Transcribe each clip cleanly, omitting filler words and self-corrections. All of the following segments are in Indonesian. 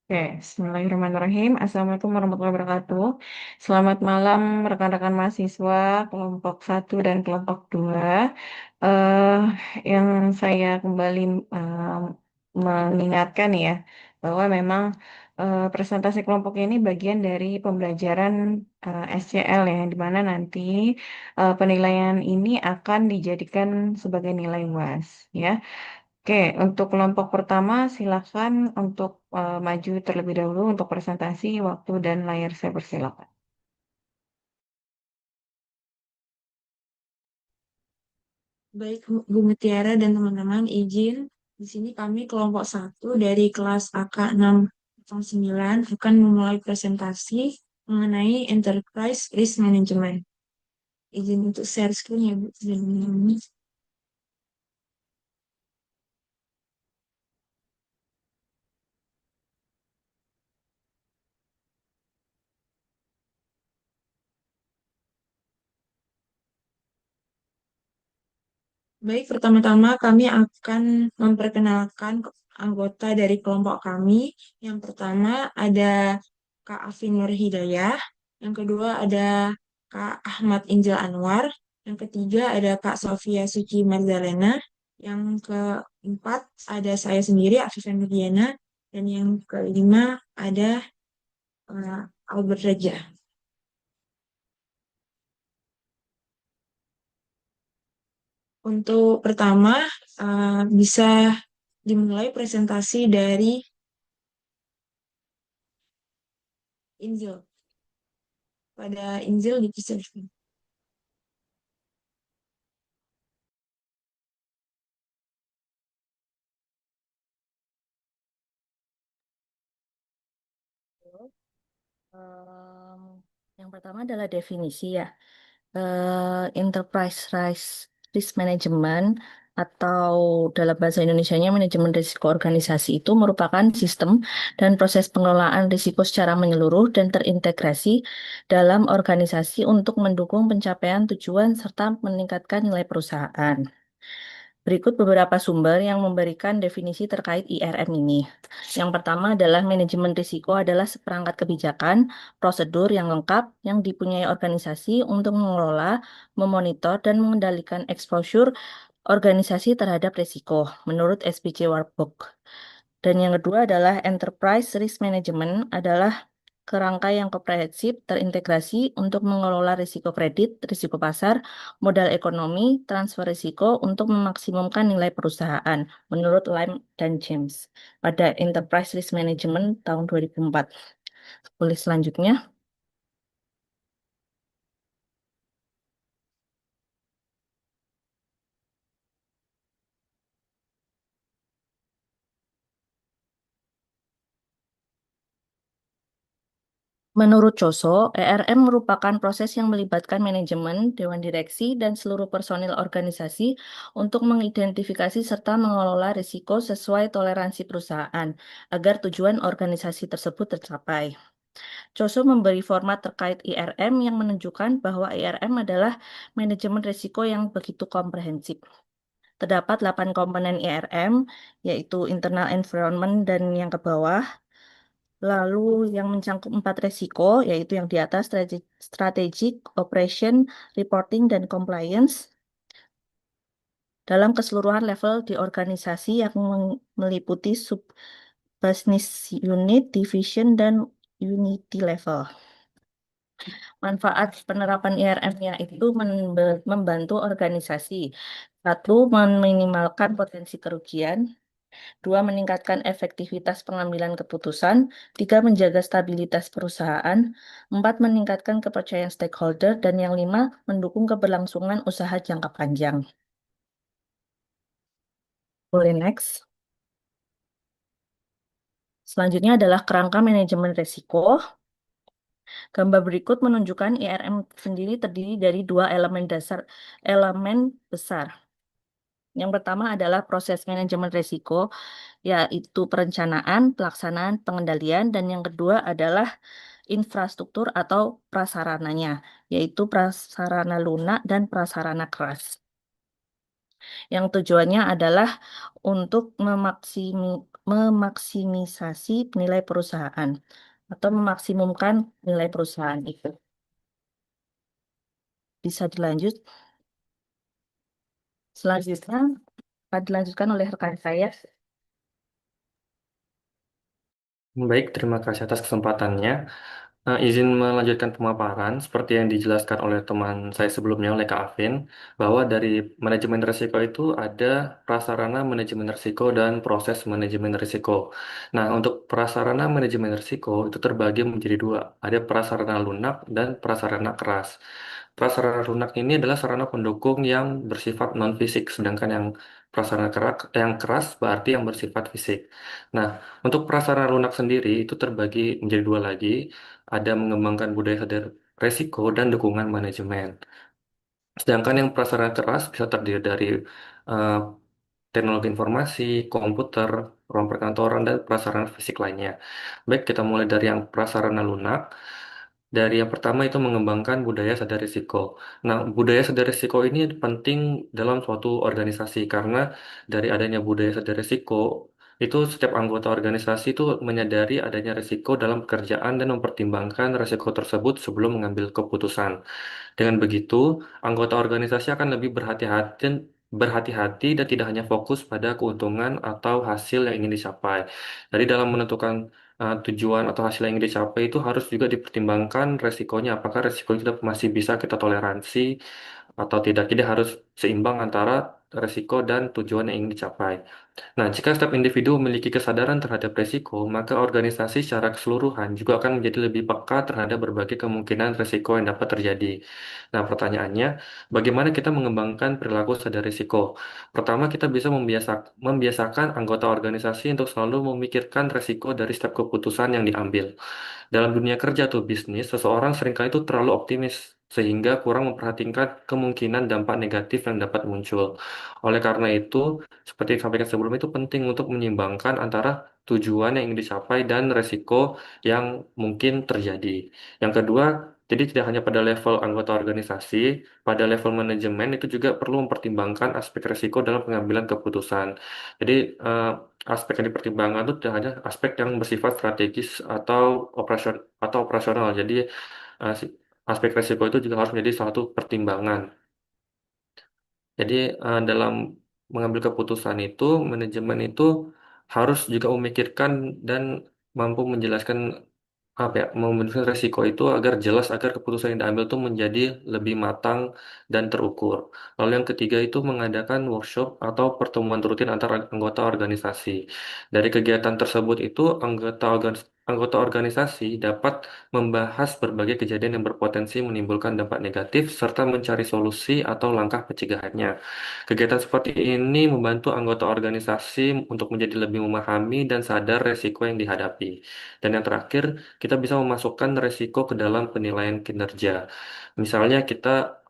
Oke, Bismillahirrahmanirrahim. Assalamualaikum warahmatullahi wabarakatuh. Selamat malam rekan-rekan mahasiswa kelompok satu dan kelompok 2. Eh, yang saya kembali eh, mengingatkan ya, bahwa memang presentasi kelompok ini bagian dari pembelajaran SCL ya, di mana nanti penilaian ini akan dijadikan sebagai nilai UAS ya. Oke, untuk kelompok pertama silakan untuk maju terlebih dahulu untuk presentasi waktu dan layar saya persilakan. Baik, Bu Mutiara dan teman-teman, izin di sini kami kelompok satu dari kelas AK 609 akan memulai presentasi mengenai Enterprise Risk Management. Izin untuk share screen ya, Bu. Baik, pertama-tama kami akan memperkenalkan anggota dari kelompok kami. Yang pertama ada Kak Afin Nur Hidayah, yang kedua ada Kak Ahmad Injil Anwar, yang ketiga ada Kak Sofia Suci Marzalena, yang keempat ada saya sendiri, Afifah Nurdiana, dan yang kelima ada Albert Raja. Untuk pertama, bisa dimulai presentasi dari Injil. Pada Injil dipisah. Em, yang pertama adalah definisi ya. Enterprise Risk Management atau dalam bahasa Indonesianya manajemen risiko organisasi itu merupakan sistem dan proses pengelolaan risiko secara menyeluruh dan terintegrasi dalam organisasi untuk mendukung pencapaian tujuan serta meningkatkan nilai perusahaan. Berikut beberapa sumber yang memberikan definisi terkait IRM ini. Yang pertama adalah manajemen risiko adalah seperangkat kebijakan, prosedur yang lengkap yang dipunyai organisasi untuk mengelola, memonitor, dan mengendalikan exposure organisasi terhadap risiko menurut SPC Workbook. Dan yang kedua adalah Enterprise Risk Management adalah kerangka yang komprehensif terintegrasi untuk mengelola risiko kredit, risiko pasar, modal ekonomi, transfer risiko untuk memaksimumkan nilai perusahaan menurut Lime dan James pada Enterprise Risk Management tahun 2004. Tulis selanjutnya. Menurut Coso, ERM merupakan proses yang melibatkan manajemen, dewan direksi, dan seluruh personil organisasi untuk mengidentifikasi serta mengelola risiko sesuai toleransi perusahaan agar tujuan organisasi tersebut tercapai. Coso memberi format terkait IRM yang menunjukkan bahwa IRM adalah manajemen risiko yang begitu komprehensif. Terdapat 8 komponen IRM, yaitu internal environment dan yang ke bawah. Lalu yang mencangkup 4 resiko, yaitu yang di atas strategic, operation, reporting, dan compliance. Dalam keseluruhan level di organisasi yang meliputi sub business unit, division, dan unity level. Manfaat penerapan IRM-nya itu membantu organisasi. Satu, meminimalkan potensi kerugian. Dua, meningkatkan efektivitas pengambilan keputusan. Tiga, menjaga stabilitas perusahaan. Empat, meningkatkan kepercayaan stakeholder. Dan yang lima, mendukung keberlangsungan usaha jangka panjang. Boleh next. Selanjutnya adalah kerangka manajemen risiko. Gambar berikut menunjukkan IRM sendiri terdiri dari dua elemen besar. Yang pertama adalah proses manajemen risiko, yaitu perencanaan, pelaksanaan, pengendalian, dan yang kedua adalah infrastruktur atau prasarananya, yaitu prasarana lunak dan prasarana keras. yang tujuannya adalah untuk memaksimisasi nilai perusahaan atau memaksimumkan nilai perusahaan itu. Bisa dilanjut. Selanjutnya akan dilanjutkan oleh rekan saya. Baik, terima kasih atas kesempatannya. Izin melanjutkan pemaparan seperti yang dijelaskan oleh teman saya sebelumnya, oleh Kak Afin, bahwa dari manajemen risiko itu ada prasarana manajemen risiko dan proses manajemen risiko. Nah, untuk prasarana manajemen risiko itu terbagi menjadi dua, ada prasarana lunak dan prasarana keras. Prasarana lunak ini adalah sarana pendukung yang bersifat non-fisik, sedangkan yang prasarana yang keras berarti yang bersifat fisik. Nah, untuk prasarana lunak sendiri itu terbagi menjadi dua lagi, ada mengembangkan budaya sadar resiko dan dukungan manajemen. Sedangkan yang prasarana keras bisa terdiri dari eh, teknologi informasi, komputer, ruang perkantoran, dan prasarana fisik lainnya. Baik, kita mulai dari yang prasarana lunak. Dari yang pertama itu mengembangkan budaya sadar risiko. Nah, budaya sadar risiko ini penting dalam suatu organisasi karena dari adanya budaya sadar risiko, itu setiap anggota organisasi itu menyadari adanya risiko dalam pekerjaan dan mempertimbangkan risiko tersebut sebelum mengambil keputusan. Dengan begitu, anggota organisasi akan lebih berhati-hati dan tidak hanya fokus pada keuntungan atau hasil yang ingin dicapai. Jadi dalam menentukan tujuan atau hasil yang ingin dicapai itu harus juga dipertimbangkan resikonya. Apakah resiko itu masih bisa kita toleransi atau tidak. Jadi harus seimbang antara resiko dan tujuan yang ingin dicapai. Nah, jika setiap individu memiliki kesadaran terhadap risiko, maka organisasi secara keseluruhan juga akan menjadi lebih peka terhadap berbagai kemungkinan risiko yang dapat terjadi. Nah, pertanyaannya, bagaimana kita mengembangkan perilaku sadar risiko? Pertama, kita bisa membiasakan anggota organisasi untuk selalu memikirkan risiko dari setiap keputusan yang diambil. Dalam dunia kerja atau bisnis, seseorang seringkali itu terlalu optimis sehingga kurang memperhatikan kemungkinan dampak negatif yang dapat muncul. Oleh karena itu, seperti yang sampaikan sebelumnya itu penting untuk menyeimbangkan antara tujuan yang ingin dicapai dan resiko yang mungkin terjadi. Yang kedua, jadi tidak hanya pada level anggota organisasi, pada level manajemen itu juga perlu mempertimbangkan aspek resiko dalam pengambilan keputusan. Jadi eh, aspek yang dipertimbangkan itu tidak hanya aspek yang bersifat strategis atau operasional. Jadi eh, si- aspek resiko itu juga harus menjadi satu pertimbangan. Jadi dalam mengambil keputusan itu, manajemen itu harus juga memikirkan dan mampu menjelaskan apa ya, memenuhi resiko itu agar jelas agar keputusan yang diambil itu menjadi lebih matang dan terukur. Lalu yang ketiga itu mengadakan workshop atau pertemuan rutin antar anggota organisasi. Dari kegiatan tersebut itu anggota organisasi dapat membahas berbagai kejadian yang berpotensi menimbulkan dampak negatif serta mencari solusi atau langkah pencegahannya. Kegiatan seperti ini membantu anggota organisasi untuk menjadi lebih memahami dan sadar resiko yang dihadapi. Dan yang terakhir, kita bisa memasukkan resiko ke dalam penilaian kinerja. Misalnya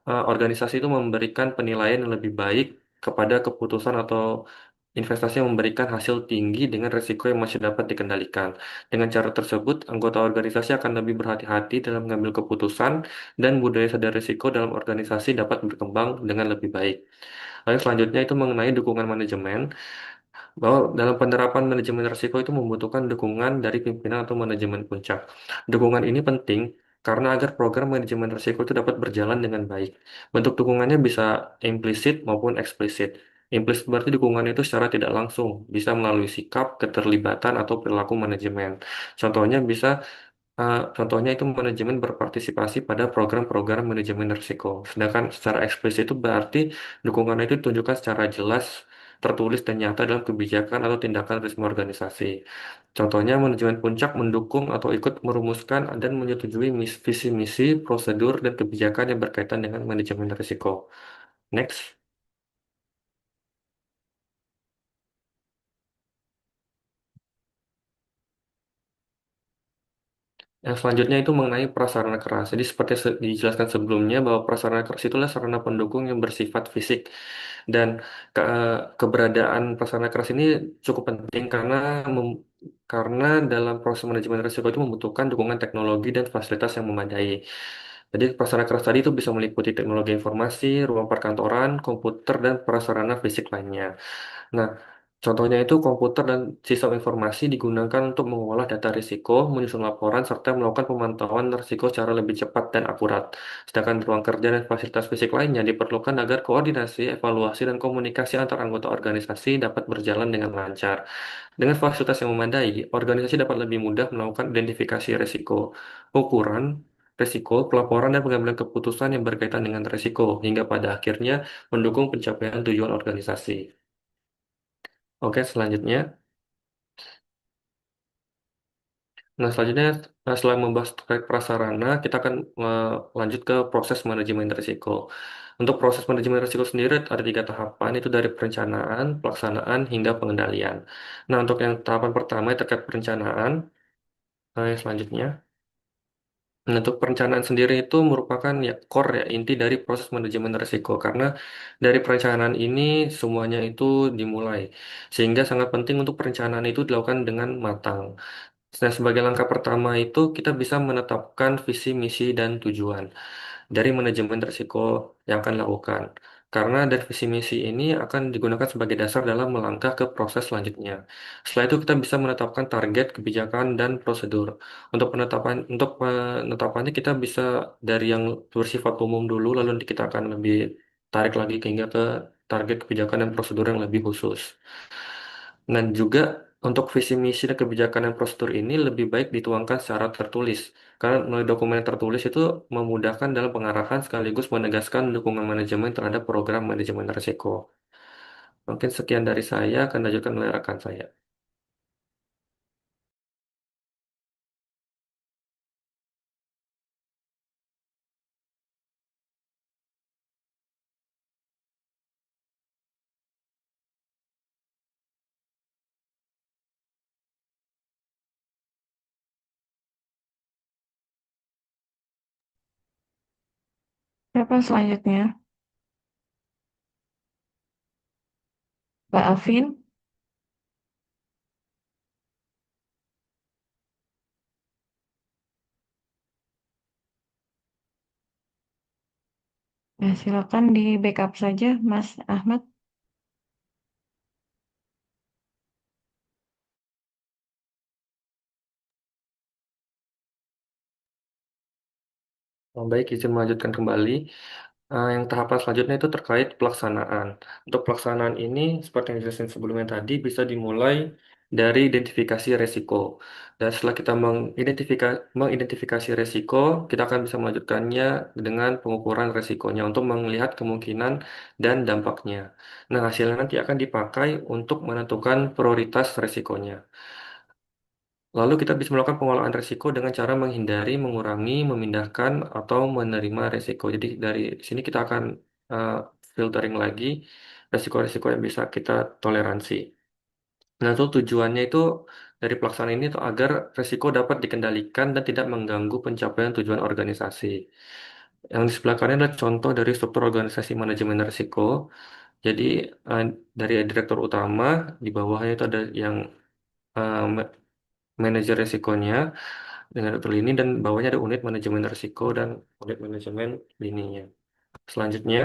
organisasi itu memberikan penilaian yang lebih baik kepada keputusan atau investasi yang memberikan hasil tinggi dengan resiko yang masih dapat dikendalikan. Dengan cara tersebut, anggota organisasi akan lebih berhati-hati dalam mengambil keputusan dan budaya sadar risiko dalam organisasi dapat berkembang dengan lebih baik. Lalu selanjutnya itu mengenai dukungan manajemen bahwa dalam penerapan manajemen risiko itu membutuhkan dukungan dari pimpinan atau manajemen puncak. Dukungan ini penting karena agar program manajemen risiko itu dapat berjalan dengan baik. Bentuk dukungannya bisa implisit maupun eksplisit. Implisit berarti dukungan itu secara tidak langsung, bisa melalui sikap, keterlibatan, atau perilaku manajemen. Contohnya itu manajemen berpartisipasi pada program-program manajemen risiko. Sedangkan secara eksplisit itu berarti dukungan itu ditunjukkan secara jelas, tertulis dan nyata dalam kebijakan atau tindakan resmi organisasi. Contohnya manajemen puncak mendukung atau ikut merumuskan dan menyetujui visi misi, prosedur, dan kebijakan yang berkaitan dengan manajemen risiko. Next. Yang selanjutnya itu mengenai prasarana keras. Jadi seperti dijelaskan sebelumnya bahwa prasarana keras itulah sarana pendukung yang bersifat fisik dan keberadaan prasarana keras ini cukup penting karena dalam proses manajemen risiko itu membutuhkan dukungan teknologi dan fasilitas yang memadai. Jadi prasarana keras tadi itu bisa meliputi teknologi informasi, ruang perkantoran, komputer, dan prasarana fisik lainnya. Nah, contohnya itu komputer dan sistem informasi digunakan untuk mengolah data risiko, menyusun laporan, serta melakukan pemantauan risiko secara lebih cepat dan akurat. Sedangkan ruang kerja dan fasilitas fisik lainnya diperlukan agar koordinasi, evaluasi, dan komunikasi antar anggota organisasi dapat berjalan dengan lancar. Dengan fasilitas yang memadai, organisasi dapat lebih mudah melakukan identifikasi risiko, ukuran, risiko, pelaporan, dan pengambilan keputusan yang berkaitan dengan risiko, hingga pada akhirnya mendukung pencapaian tujuan organisasi. Oke, selanjutnya. Nah, selanjutnya setelah membahas terkait prasarana, kita akan lanjut ke proses manajemen risiko. Untuk proses manajemen risiko sendiri ada 3 tahapan, itu dari perencanaan, pelaksanaan, hingga pengendalian. Nah, untuk yang tahapan pertama terkait perencanaan, yang selanjutnya. Nah, untuk perencanaan sendiri itu merupakan ya core ya inti dari proses manajemen risiko karena dari perencanaan ini semuanya itu dimulai sehingga sangat penting untuk perencanaan itu dilakukan dengan matang. Nah, sebagai langkah pertama itu kita bisa menetapkan visi, misi, dan tujuan dari manajemen risiko yang akan dilakukan. Karena dari visi misi ini akan digunakan sebagai dasar dalam melangkah ke proses selanjutnya. Setelah itu kita bisa menetapkan target, kebijakan, dan prosedur. Untuk penetapannya kita bisa dari yang bersifat umum dulu, lalu nanti kita akan lebih tarik lagi hingga ke target, kebijakan, dan prosedur yang lebih khusus. Dan juga untuk visi misi dan kebijakan dan prosedur ini lebih baik dituangkan secara tertulis. Karena melalui dokumen yang tertulis itu memudahkan dalam pengarahan sekaligus menegaskan dukungan manajemen terhadap program manajemen risiko. Mungkin sekian dari saya, akan lanjutkan oleh rekan saya. Siapa selanjutnya? Mbak Alvin? Ya, silakan di backup saja, Mas Ahmad. Baik, izin melanjutkan kembali. Yang tahapan selanjutnya itu terkait pelaksanaan. Untuk pelaksanaan ini, seperti yang dijelasin sebelumnya tadi, bisa dimulai dari identifikasi resiko. Dan setelah kita mengidentifikasi resiko, kita akan bisa melanjutkannya dengan pengukuran resikonya untuk melihat kemungkinan dan dampaknya. Nah, hasilnya nanti akan dipakai untuk menentukan prioritas resikonya. Lalu kita bisa melakukan pengelolaan risiko dengan cara menghindari, mengurangi, memindahkan, atau menerima risiko. Jadi dari sini kita akan uh, filtering lagi risiko-risiko yang bisa kita toleransi. Nah, itu tujuannya itu dari pelaksanaan ini tuh agar risiko dapat dikendalikan dan tidak mengganggu pencapaian tujuan organisasi. Yang di sebelah kanan adalah contoh dari struktur organisasi manajemen risiko. Jadi uh, dari direktur utama, di bawahnya itu ada yang uh, manajer risikonya dengan dokter lini dan bawahnya ada unit manajemen risiko dan unit manajemen lininya. Selanjutnya,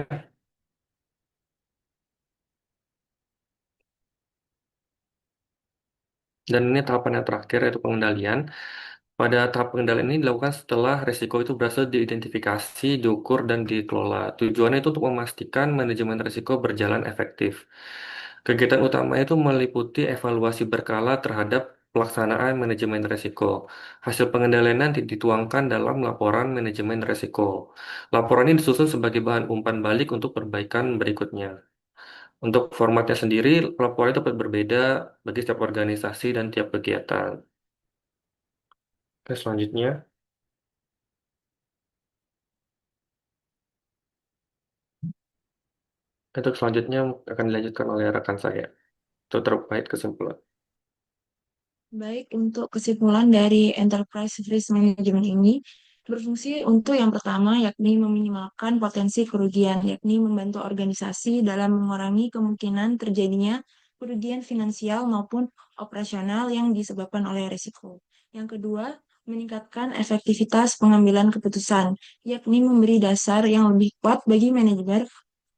dan ini tahapan yang terakhir yaitu pengendalian. Pada tahap pengendalian ini dilakukan setelah risiko itu berhasil diidentifikasi, diukur, dan dikelola. Tujuannya itu untuk memastikan manajemen risiko berjalan efektif. Kegiatan utama itu meliputi evaluasi berkala terhadap pelaksanaan manajemen risiko. Hasil pengendalian nanti dituangkan dalam laporan manajemen risiko. Laporan ini disusun sebagai bahan umpan balik untuk perbaikan berikutnya. Untuk formatnya sendiri, laporan itu dapat berbeda bagi setiap organisasi dan tiap kegiatan. Oke, selanjutnya. Untuk selanjutnya akan dilanjutkan oleh rekan saya. Itu terkait kesimpulan. Baik, untuk kesimpulan dari Enterprise Risk Management ini berfungsi untuk yang pertama, yakni meminimalkan potensi kerugian, yakni membantu organisasi dalam mengurangi kemungkinan terjadinya kerugian finansial maupun operasional yang disebabkan oleh risiko. Yang kedua, meningkatkan efektivitas pengambilan keputusan, yakni memberi dasar yang lebih kuat bagi manajemen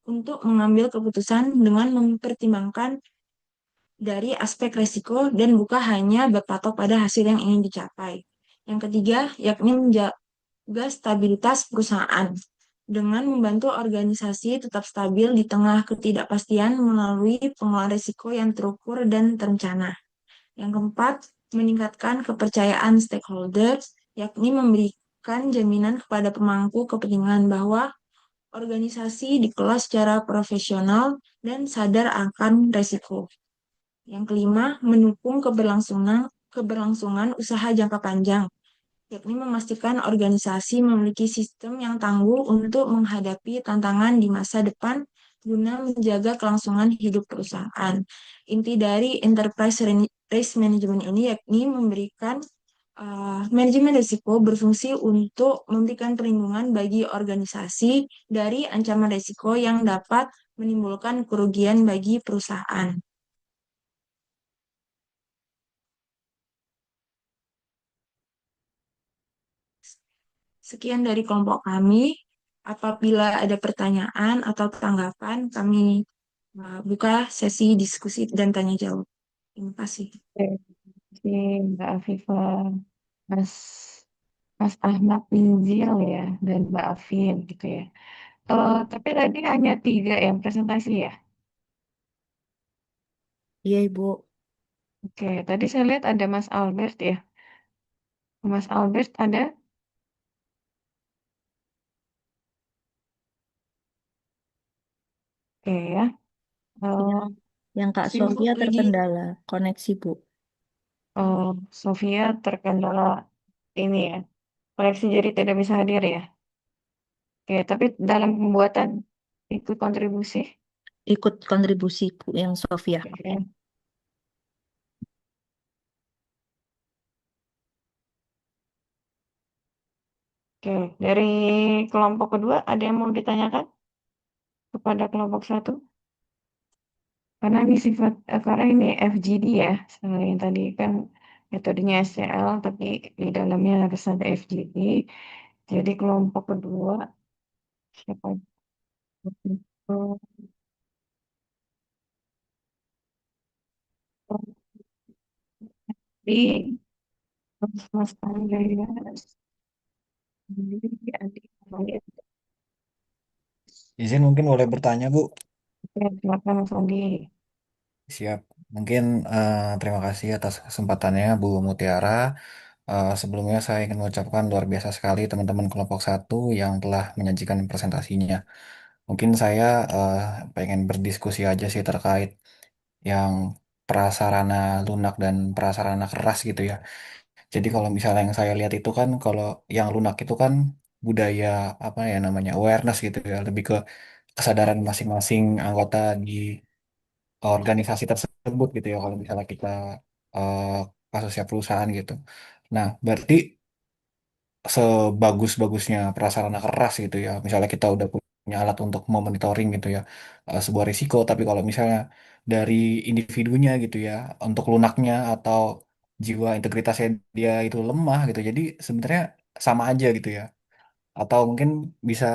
untuk mengambil keputusan dengan mempertimbangkan dari aspek resiko dan bukan hanya berpatok pada hasil yang ingin dicapai. Yang ketiga, yakni menjaga stabilitas perusahaan dengan membantu organisasi tetap stabil di tengah ketidakpastian melalui pengelolaan risiko yang terukur dan terencana. Yang keempat, meningkatkan kepercayaan stakeholder, yakni memberikan jaminan kepada pemangku kepentingan bahwa organisasi dikelola secara profesional dan sadar akan resiko. Yang kelima, mendukung keberlangsungan usaha jangka panjang, yakni memastikan organisasi memiliki sistem yang tangguh untuk menghadapi tantangan di masa depan guna menjaga kelangsungan hidup perusahaan. Inti dari enterprise risk management ini yakni memberikan manajemen risiko berfungsi untuk memberikan perlindungan bagi organisasi dari ancaman risiko yang dapat menimbulkan kerugian bagi perusahaan. Sekian dari kelompok kami. Apabila ada pertanyaan atau tanggapan, kami buka sesi diskusi dan tanya jawab. Terima kasih. Oke, si Mbak Afifah, Mas Mas Ahmad Binzil ya, dan Mbak Afin gitu ya. Tapi tadi hanya tiga yang presentasi ya. Iya, Ibu. Oke, tadi saya lihat ada Mas Albert ya. Mas Albert ada? Oke ya. Yang, Eh, yang Kak Sibuk Sofia lagi. terkendala koneksi, Bu. Sofia terkendala ini ya. Koleksi jadi tidak bisa hadir ya. Oke, tapi dalam pembuatan ikut kontribusi. Ikut kontribusi, Bu, yang Sofia. Oke. Oke, dari kelompok kedua ada yang mau ditanyakan kepada kelompok satu? Karena ini karena ini FGD ya, yang tadi kan metodenya SCL, tapi di dalamnya harus ada FGD. Jadi kelompok kedua siapa? Oh, di Mas Andreas, di adik saya. Izin mungkin boleh bertanya, Bu. Oke, silakan Mas Andi. Siap. Mungkin terima kasih atas kesempatannya, Bu Mutiara. Sebelumnya saya ingin mengucapkan luar biasa sekali teman-teman kelompok satu yang telah menyajikan presentasinya. Mungkin saya eh, pengen berdiskusi aja sih terkait yang prasarana lunak dan prasarana keras gitu ya. Jadi kalau misalnya yang saya lihat itu kan, kalau yang lunak itu kan budaya apa ya namanya awareness gitu ya, lebih ke kesadaran masing-masing anggota di organisasi tersebut gitu ya kalau misalnya kita eh, kasusnya perusahaan gitu. Nah, berarti sebagus-bagusnya prasarana keras gitu ya, misalnya kita udah punya alat untuk memonitoring gitu ya sebuah risiko, tapi kalau misalnya dari individunya gitu ya, untuk lunaknya atau jiwa integritasnya dia itu lemah gitu, jadi sebenarnya sama aja gitu ya atau mungkin bisa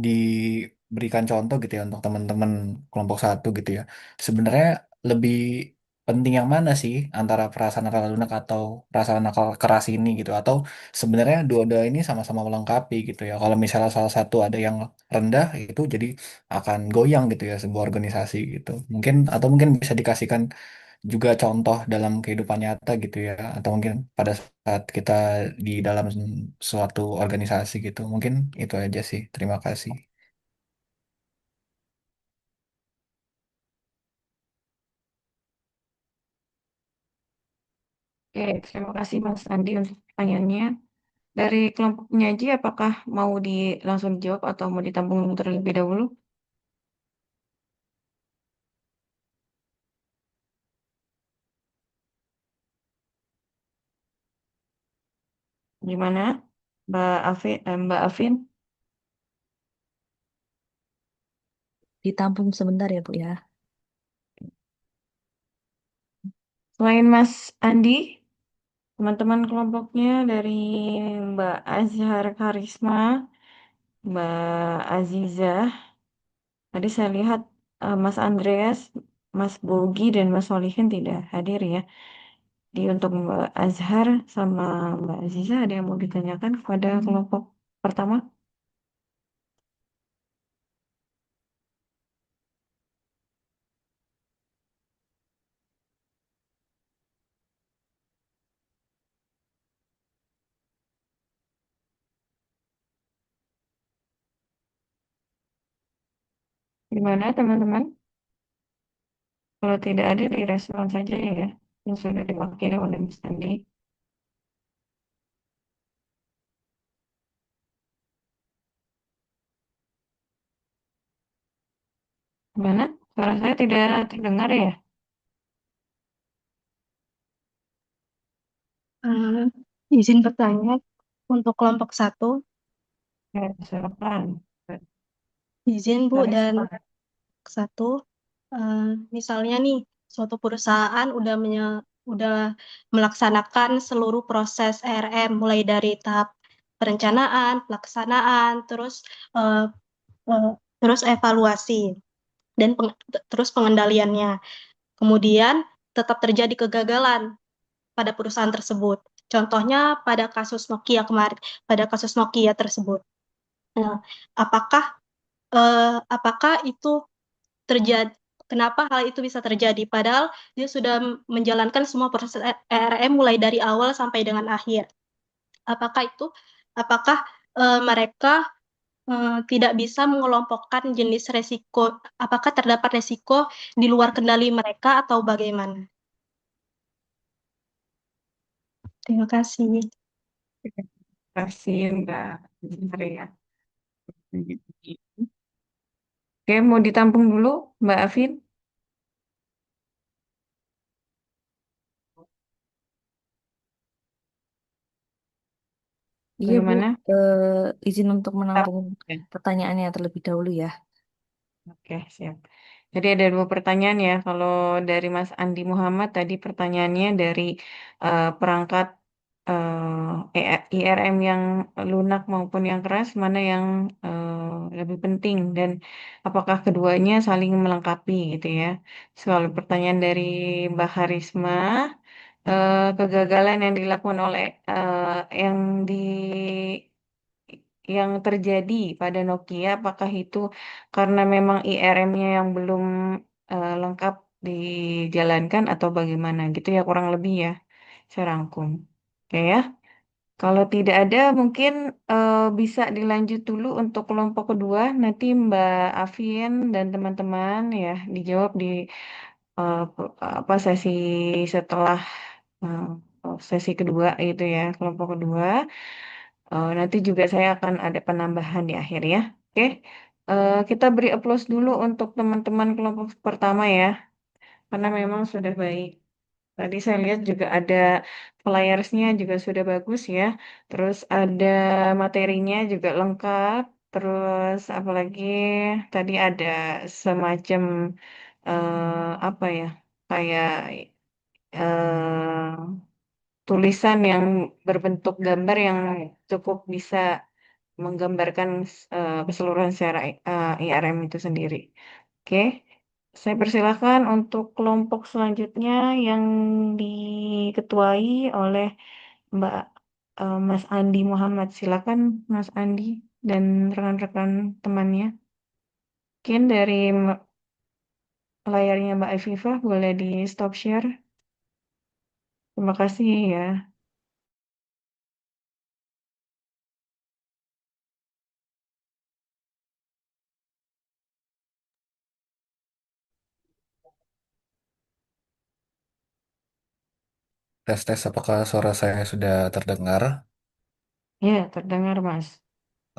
diberikan contoh gitu ya untuk teman-teman kelompok satu gitu ya. Sebenarnya lebih penting yang mana sih antara perasaan akal lunak atau perasaan akal keras ini gitu atau sebenarnya dua-dua ini sama-sama melengkapi gitu ya. Kalau misalnya salah satu ada yang rendah itu jadi akan goyang gitu ya sebuah organisasi gitu. Mungkin atau mungkin bisa dikasihkan juga contoh dalam kehidupan nyata gitu ya atau mungkin pada saat kita di dalam suatu organisasi gitu mungkin itu aja sih terima kasih. Oke, terima kasih Mas Andi untuk pertanyaannya. Dari kelompok penyaji, apakah mau langsung dijawab atau mau ditampung terlebih dahulu? Gimana, Mbak Afin? Ditampung sebentar ya, Bu ya. Selain Mas Andi, Teman-teman kelompoknya dari Mbak Azhar Karisma, Mbak Azizah. Tadi saya lihat Mas Andreas, Mas Bogi, dan Mas Solihin tidak hadir ya. Di untuk Mbak Azhar sama Mbak Aziza ada yang mau ditanyakan kepada kelompok pertama? Gimana teman-teman? Kalau tidak ada direspon saja ya, yang sudah diwakili oleh Mas Andi. Gimana? Suara saya tidak terdengar ya? Eh, izin bertanya untuk kelompok satu, Ya, silakan. izin Bu dan Karisma. satu, eh, misalnya nih suatu perusahaan udah melaksanakan seluruh proses ERM mulai dari tahap perencanaan, pelaksanaan, eh, eh, terus evaluasi dan terus pengendaliannya. Kemudian tetap terjadi kegagalan pada perusahaan tersebut. Contohnya pada kasus Nokia kemarin, pada kasus Nokia tersebut. Nah, apakah apakah itu terjadi? Kenapa hal itu bisa terjadi? Padahal dia sudah menjalankan semua proses ERM mulai dari awal sampai dengan akhir. Apakah itu? Apakah mereka tidak bisa mengelompokkan jenis resiko? Apakah terdapat resiko di luar kendali mereka atau bagaimana? Terima kasih. Terima kasih Mbak Azhar ya. Oke, mau ditampung dulu Mbak Afin? Iya, Bu. Bagaimana? Izin untuk Tap- menampung ya. pertanyaannya terlebih dahulu ya. Oke, siap. Jadi ada dua pertanyaan ya. Kalau dari Mas Andi Muhammad tadi pertanyaannya dari perangkat IRM yang lunak maupun yang keras, mana yang lebih penting dan apakah keduanya saling melengkapi gitu ya. Soal pertanyaan dari Mbak Harisma, kegagalan yang dilakukan oleh yang di yang terjadi pada Nokia, apakah itu karena memang IRM-nya yang belum lengkap dijalankan atau bagaimana gitu ya kurang lebih ya, saya rangkum. Oke ya, kalau tidak ada mungkin bisa dilanjut dulu untuk kelompok kedua, nanti Mbak Afin dan teman-teman ya dijawab di apa sesi setelah sesi kedua itu ya, kelompok kedua. Nanti juga saya akan ada penambahan di akhir ya. Oke, kita beri aplaus dulu untuk teman-teman kelompok pertama ya, karena memang sudah baik. Tadi saya lihat juga ada flyersnya juga sudah bagus ya. Terus ada materinya juga lengkap. Terus apalagi tadi ada semacam apa ya, kayak tulisan yang berbentuk gambar yang cukup bisa menggambarkan keseluruhan secara IRM itu sendiri. Oke, saya persilahkan untuk kelompok selanjutnya yang diketuai oleh Mbak Mas Andi Muhammad. Silakan Mas Andi dan rekan-rekan temannya. Mungkin dari layarnya Mbak Afifah boleh di stop share. Terima kasih ya. Tes-tes apakah suara saya sudah terdengar? Ya, terdengar Mas.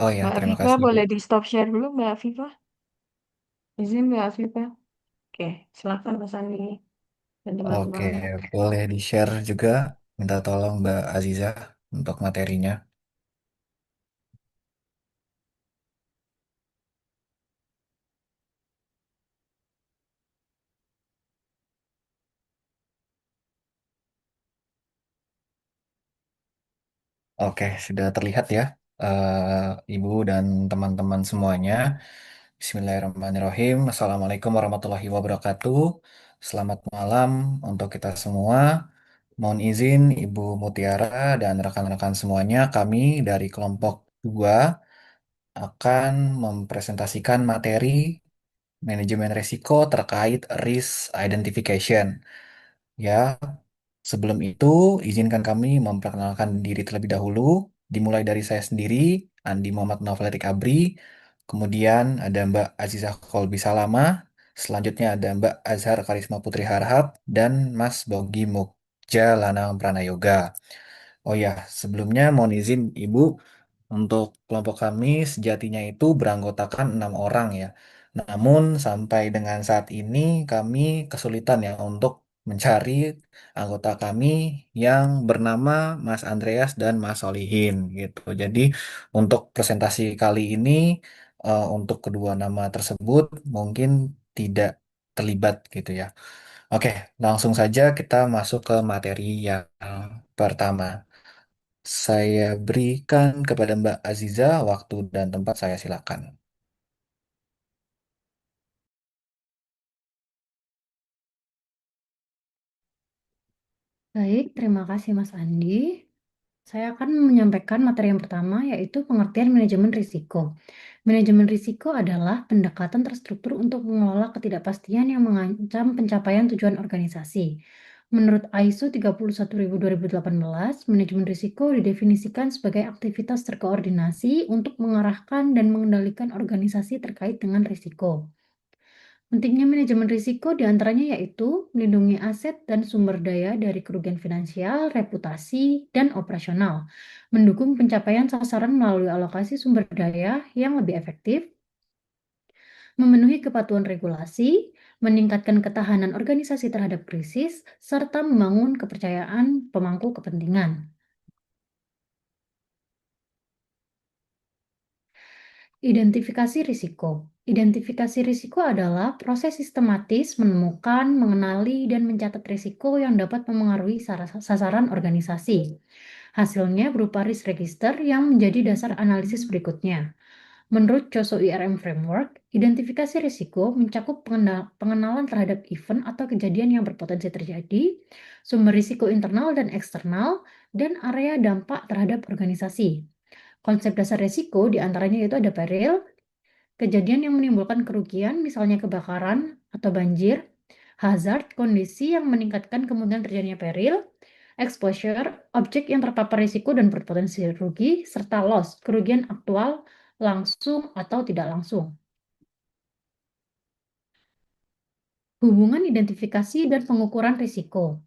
Oh ya, Mbak terima Afifah kasih, Bu. boleh di stop share dulu Mbak Afifah. Izin Mbak Afifah. Oke, silakan Mas Andi dan Oke, teman-teman. boleh di-share juga. Minta tolong Mbak Aziza untuk materinya. Oke, sudah terlihat ya, Ibu dan teman-teman semuanya. Bismillahirrahmanirrahim. Assalamualaikum warahmatullahi wabarakatuh. Selamat malam untuk kita semua. Mohon izin Ibu Mutiara dan rekan-rekan semuanya, kami dari kelompok 2 akan mempresentasikan materi manajemen risiko terkait risk identification. Ya, sebelum itu, izinkan kami memperkenalkan diri terlebih dahulu. Dimulai dari saya sendiri, Andi Muhammad Novletik Abri. Kemudian ada Mbak Azizah Kolbi Salama. Selanjutnya ada Mbak Azhar Karisma Putri Harhab. Dan Mas Bogi Mukja Lanang Pranayoga. Oh ya, sebelumnya mohon izin Ibu, untuk kelompok kami sejatinya itu beranggotakan 6 orang ya. Namun sampai dengan saat ini kami kesulitan ya untuk mencari anggota kami yang bernama Mas Andreas dan Mas Solihin gitu. Jadi untuk presentasi kali ini untuk kedua nama tersebut mungkin tidak terlibat gitu ya. Oke, langsung saja kita masuk ke materi yang pertama. Saya berikan kepada Mbak Aziza waktu dan tempat, saya silakan. Baik, terima kasih Mas Andi. Saya akan menyampaikan materi yang pertama, yaitu pengertian manajemen risiko. Manajemen risiko adalah pendekatan terstruktur untuk mengelola ketidakpastian yang mengancam pencapaian tujuan organisasi. Menurut ISO 31000-2018, manajemen risiko didefinisikan sebagai aktivitas terkoordinasi untuk mengarahkan dan mengendalikan organisasi terkait dengan risiko. Pentingnya manajemen risiko diantaranya yaitu melindungi aset dan sumber daya dari kerugian finansial, reputasi, dan operasional, mendukung pencapaian sasaran melalui alokasi sumber daya yang lebih efektif, memenuhi kepatuhan regulasi, meningkatkan ketahanan organisasi terhadap krisis, serta membangun kepercayaan pemangku kepentingan. Identifikasi risiko. Identifikasi risiko adalah proses sistematis menemukan, mengenali, dan mencatat risiko yang dapat memengaruhi sasaran organisasi. Hasilnya berupa risk register yang menjadi dasar analisis berikutnya. Menurut COSO IRM Framework, identifikasi risiko mencakup pengenalan terhadap event atau kejadian yang berpotensi terjadi, sumber risiko internal dan eksternal, dan area dampak terhadap organisasi. Konsep dasar risiko diantaranya yaitu ada peril, kejadian yang menimbulkan kerugian, misalnya kebakaran atau banjir, hazard, kondisi yang meningkatkan kemungkinan terjadinya peril, exposure, objek yang terpapar risiko dan berpotensi rugi, serta loss, kerugian aktual, langsung atau tidak langsung. Hubungan identifikasi dan pengukuran risiko.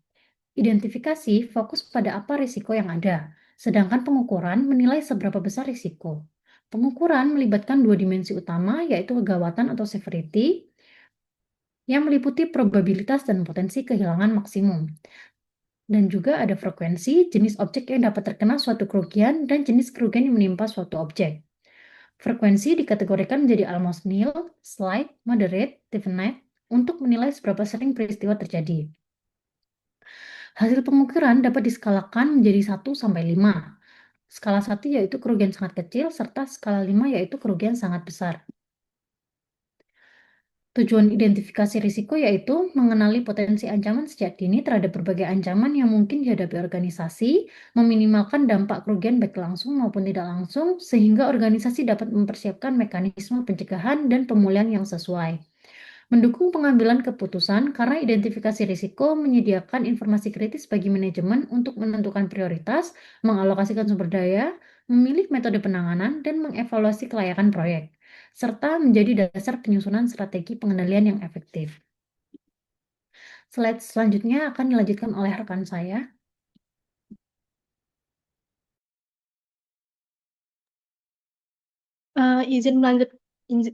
Identifikasi fokus pada apa risiko yang ada, sedangkan pengukuran menilai seberapa besar risiko. Pengukuran melibatkan dua dimensi utama, yaitu kegawatan atau severity, yang meliputi probabilitas dan potensi kehilangan maksimum. Dan juga ada frekuensi, jenis objek yang dapat terkena suatu kerugian, dan jenis kerugian yang menimpa suatu objek. Frekuensi dikategorikan menjadi almost nil, slight, moderate, definite, untuk menilai seberapa sering peristiwa terjadi. Hasil pengukuran dapat diskalakan menjadi 1 sampai 5. Skala 1 yaitu kerugian sangat kecil, serta skala 5 yaitu kerugian sangat besar. Tujuan identifikasi risiko yaitu mengenali potensi ancaman sejak dini terhadap berbagai ancaman yang mungkin dihadapi organisasi, meminimalkan dampak kerugian baik langsung maupun tidak langsung, sehingga organisasi dapat mempersiapkan mekanisme pencegahan dan pemulihan yang sesuai. Mendukung pengambilan keputusan karena identifikasi risiko menyediakan informasi kritis bagi manajemen untuk menentukan prioritas, mengalokasikan sumber daya, memilih metode penanganan, dan mengevaluasi kelayakan proyek, serta menjadi dasar penyusunan strategi pengendalian yang efektif. Slide selanjutnya akan dilanjutkan oleh rekan saya.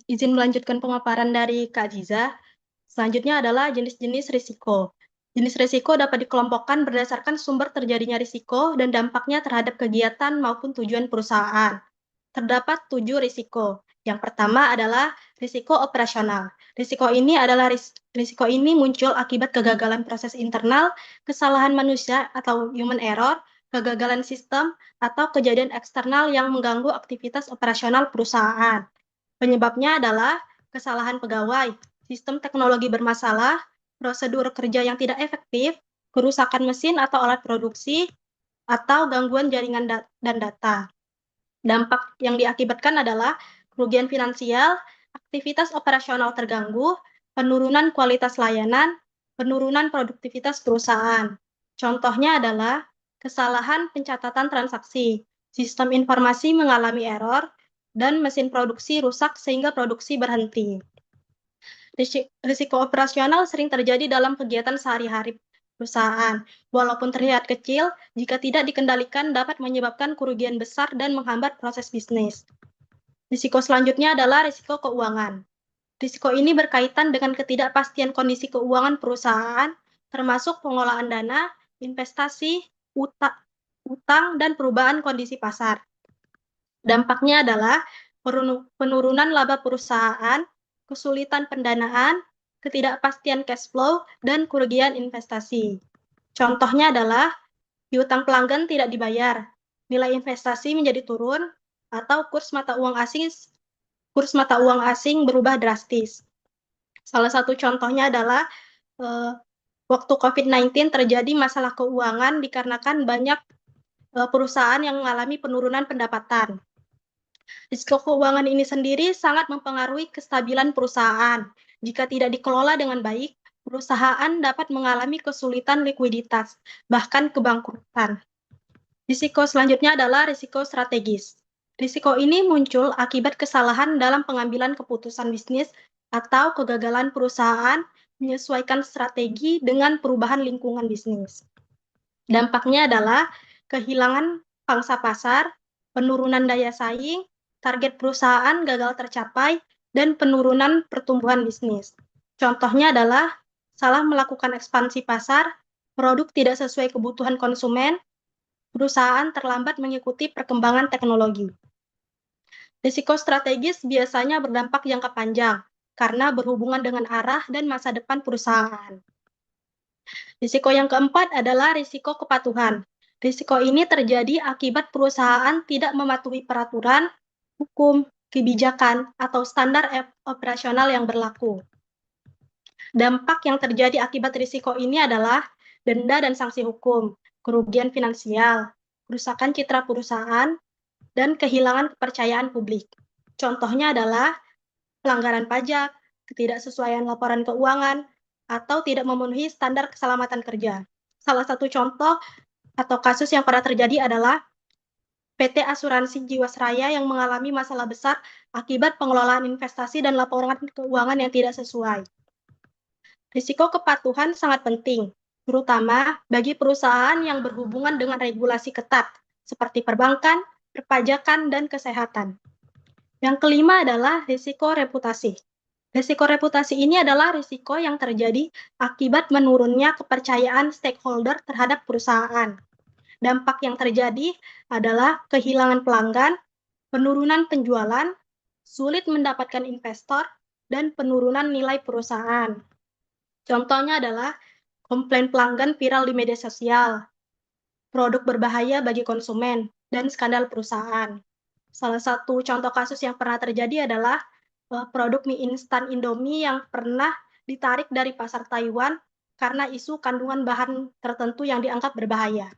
Izin melanjutkan pemaparan dari Kak Ziza. Selanjutnya adalah jenis-jenis risiko. Jenis risiko dapat dikelompokkan berdasarkan sumber terjadinya risiko dan dampaknya terhadap kegiatan maupun tujuan perusahaan. Terdapat 7 risiko. Yang pertama adalah risiko operasional. Risiko ini muncul akibat kegagalan proses internal, kesalahan manusia atau human error, kegagalan sistem, atau kejadian eksternal yang mengganggu aktivitas operasional perusahaan. Penyebabnya adalah kesalahan pegawai, sistem teknologi bermasalah, prosedur kerja yang tidak efektif, kerusakan mesin atau alat produksi, atau gangguan jaringan dan data. Dampak yang diakibatkan adalah kerugian finansial, aktivitas operasional terganggu, penurunan kualitas layanan, penurunan produktivitas perusahaan. Contohnya adalah kesalahan pencatatan transaksi, sistem informasi mengalami error, dan mesin produksi rusak sehingga produksi berhenti. Risiko operasional sering terjadi dalam kegiatan sehari-hari perusahaan. Walaupun terlihat kecil, jika tidak dikendalikan dapat menyebabkan kerugian besar dan menghambat proses bisnis. Risiko selanjutnya adalah risiko keuangan. Risiko ini berkaitan dengan ketidakpastian kondisi keuangan perusahaan, termasuk pengolahan dana, investasi, utang, dan perubahan kondisi pasar. Dampaknya adalah penurunan laba perusahaan, kesulitan pendanaan, ketidakpastian cash flow, dan kerugian investasi. Contohnya adalah piutang pelanggan tidak dibayar, nilai investasi menjadi turun, atau kurs mata uang asing berubah drastis. Salah satu contohnya adalah waktu COVID-19 terjadi masalah keuangan dikarenakan banyak perusahaan yang mengalami penurunan pendapatan. Risiko keuangan ini sendiri sangat mempengaruhi kestabilan perusahaan. Jika tidak dikelola dengan baik, perusahaan dapat mengalami kesulitan likuiditas, bahkan kebangkrutan. Risiko selanjutnya adalah risiko strategis. Risiko ini muncul akibat kesalahan dalam pengambilan keputusan bisnis atau kegagalan perusahaan menyesuaikan strategi dengan perubahan lingkungan bisnis. Dampaknya adalah kehilangan pangsa pasar, penurunan daya saing, target perusahaan gagal tercapai, dan penurunan pertumbuhan bisnis. Contohnya adalah salah melakukan ekspansi pasar, produk tidak sesuai kebutuhan konsumen, perusahaan terlambat mengikuti perkembangan teknologi. Risiko strategis biasanya berdampak jangka panjang karena berhubungan dengan arah dan masa depan perusahaan. Risiko yang keempat adalah risiko kepatuhan. Risiko ini terjadi akibat perusahaan tidak mematuhi peraturan, hukum, kebijakan, atau standar operasional yang berlaku. Dampak yang terjadi akibat risiko ini adalah denda dan sanksi hukum, kerugian finansial, kerusakan citra perusahaan, dan kehilangan kepercayaan publik. Contohnya adalah pelanggaran pajak, ketidaksesuaian laporan keuangan, atau tidak memenuhi standar keselamatan kerja. Salah satu contoh atau kasus yang pernah terjadi adalah PT Asuransi Jiwasraya yang mengalami masalah besar akibat pengelolaan investasi dan laporan keuangan yang tidak sesuai. Risiko kepatuhan sangat penting, terutama bagi perusahaan yang berhubungan dengan regulasi ketat, seperti perbankan, perpajakan, dan kesehatan. Yang kelima adalah risiko reputasi. Risiko reputasi ini adalah risiko yang terjadi akibat menurunnya kepercayaan stakeholder terhadap perusahaan. Dampak yang terjadi adalah kehilangan pelanggan, penurunan penjualan, sulit mendapatkan investor, dan penurunan nilai perusahaan. Contohnya adalah komplain pelanggan viral di media sosial, produk berbahaya bagi konsumen, dan skandal perusahaan. Salah satu contoh kasus yang pernah terjadi adalah produk mie instan Indomie yang pernah ditarik dari pasar Taiwan karena isu kandungan bahan tertentu yang dianggap berbahaya.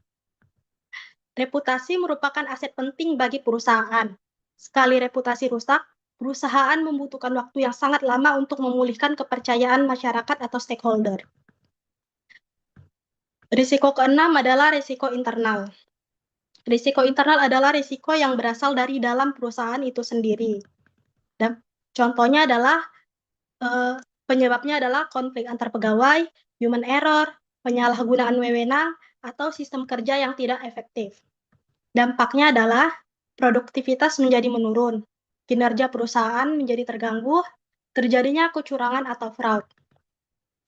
Reputasi merupakan aset penting bagi perusahaan. Sekali reputasi rusak, perusahaan membutuhkan waktu yang sangat lama untuk memulihkan kepercayaan masyarakat atau stakeholder. Risiko keenam adalah risiko internal. Risiko internal adalah risiko yang berasal dari dalam perusahaan itu sendiri. Dan contohnya adalah penyebabnya adalah konflik antar pegawai, human error, penyalahgunaan wewenang, atau sistem kerja yang tidak efektif. Dampaknya adalah produktivitas menjadi menurun, kinerja perusahaan menjadi terganggu, terjadinya kecurangan atau fraud.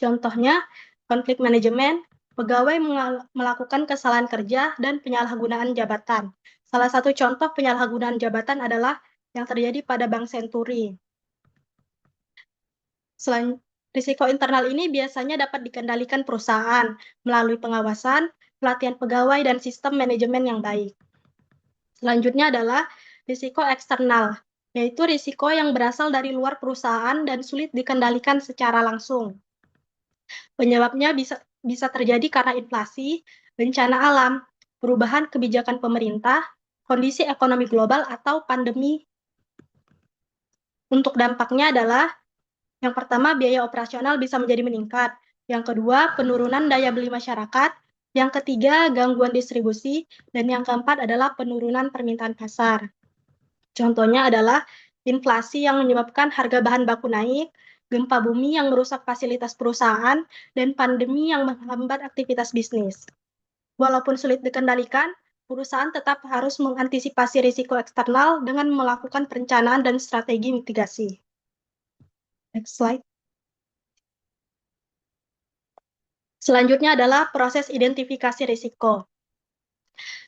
Contohnya, konflik manajemen, pegawai melakukan kesalahan kerja, dan penyalahgunaan jabatan. Salah satu contoh penyalahgunaan jabatan adalah yang terjadi pada Bank Senturi. Selain risiko internal ini biasanya dapat dikendalikan perusahaan melalui pengawasan, pelatihan pegawai, dan sistem manajemen yang baik. Selanjutnya adalah risiko eksternal, yaitu risiko yang berasal dari luar perusahaan dan sulit dikendalikan secara langsung. Penyebabnya bisa terjadi karena inflasi, bencana alam, perubahan kebijakan pemerintah, kondisi ekonomi global, atau pandemi. Untuk dampaknya adalah yang pertama, biaya operasional bisa menjadi meningkat. Yang kedua, penurunan daya beli masyarakat. Yang ketiga, gangguan distribusi. Dan yang keempat adalah penurunan permintaan pasar. Contohnya adalah inflasi yang menyebabkan harga bahan baku naik, gempa bumi yang merusak fasilitas perusahaan, dan pandemi yang menghambat aktivitas bisnis. Walaupun sulit dikendalikan, perusahaan tetap harus mengantisipasi risiko eksternal dengan melakukan perencanaan dan strategi mitigasi. Next slide. Selanjutnya adalah proses identifikasi risiko.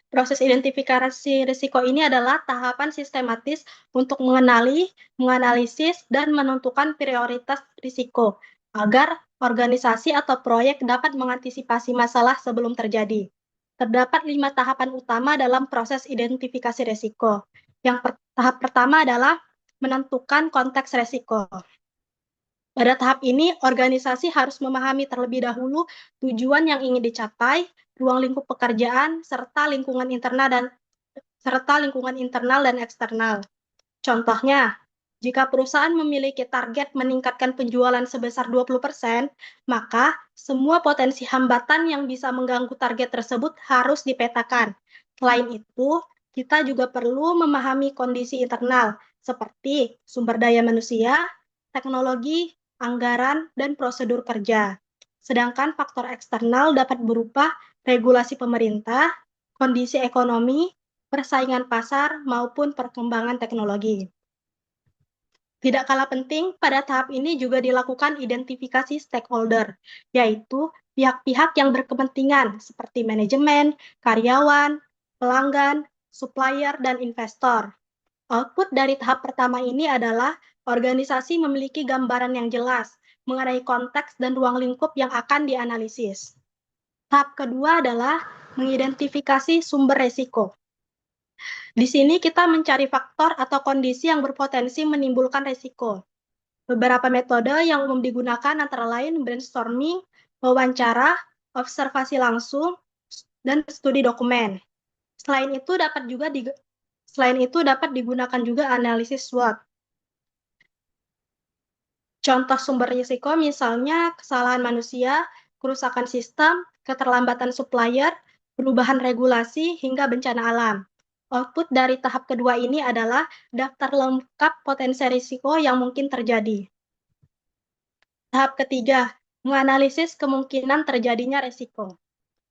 Proses identifikasi risiko ini adalah tahapan sistematis untuk mengenali, menganalisis, dan menentukan prioritas risiko agar organisasi atau proyek dapat mengantisipasi masalah sebelum terjadi. Terdapat 5 tahapan utama dalam proses identifikasi risiko. Tahap pertama adalah menentukan konteks risiko. Pada tahap ini, organisasi harus memahami terlebih dahulu tujuan yang ingin dicapai, ruang lingkup pekerjaan, serta lingkungan internal dan eksternal. Contohnya, jika perusahaan memiliki target meningkatkan penjualan sebesar 20%, maka semua potensi hambatan yang bisa mengganggu target tersebut harus dipetakan. Selain itu, kita juga perlu memahami kondisi internal, seperti sumber daya manusia, teknologi, anggaran, dan prosedur kerja. Sedangkan faktor eksternal dapat berupa regulasi pemerintah, kondisi ekonomi, persaingan pasar, maupun perkembangan teknologi. Tidak kalah penting, pada tahap ini juga dilakukan identifikasi stakeholder, yaitu pihak-pihak yang berkepentingan seperti manajemen, karyawan, pelanggan, supplier, dan investor. Output dari tahap pertama ini adalah organisasi memiliki gambaran yang jelas mengenai konteks dan ruang lingkup yang akan dianalisis. Tahap kedua adalah mengidentifikasi sumber risiko. Di sini kita mencari faktor atau kondisi yang berpotensi menimbulkan risiko. Beberapa metode yang umum digunakan antara lain brainstorming, wawancara, observasi langsung, dan studi dokumen. Selain itu dapat digunakan juga analisis SWOT. Contoh sumber risiko misalnya kesalahan manusia, kerusakan sistem, keterlambatan supplier, perubahan regulasi, hingga bencana alam. Output dari tahap kedua ini adalah daftar lengkap potensi risiko yang mungkin terjadi. Tahap ketiga, menganalisis kemungkinan terjadinya risiko.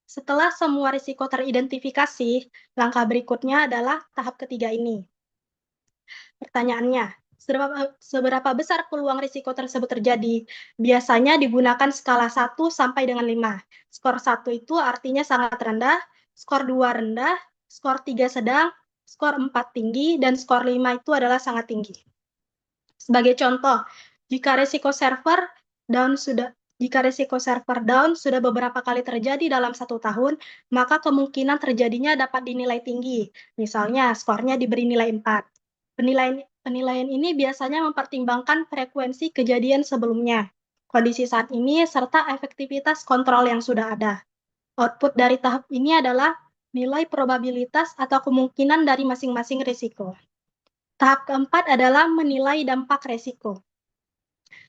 Setelah semua risiko teridentifikasi, langkah berikutnya adalah tahap ketiga ini. Pertanyaannya, seberapa besar peluang risiko tersebut terjadi? Biasanya digunakan skala 1 sampai dengan 5. Skor 1 itu artinya sangat rendah, skor 2 rendah, skor 3 sedang, skor 4 tinggi, dan skor 5 itu adalah sangat tinggi. Sebagai contoh, jika risiko server down sudah beberapa kali terjadi dalam 1 tahun, maka kemungkinan terjadinya dapat dinilai tinggi. Misalnya, skornya diberi nilai 4. Penilaian ini biasanya mempertimbangkan frekuensi kejadian sebelumnya, kondisi saat ini, serta efektivitas kontrol yang sudah ada. Output dari tahap ini adalah nilai probabilitas atau kemungkinan dari masing-masing risiko. Tahap keempat adalah menilai dampak risiko.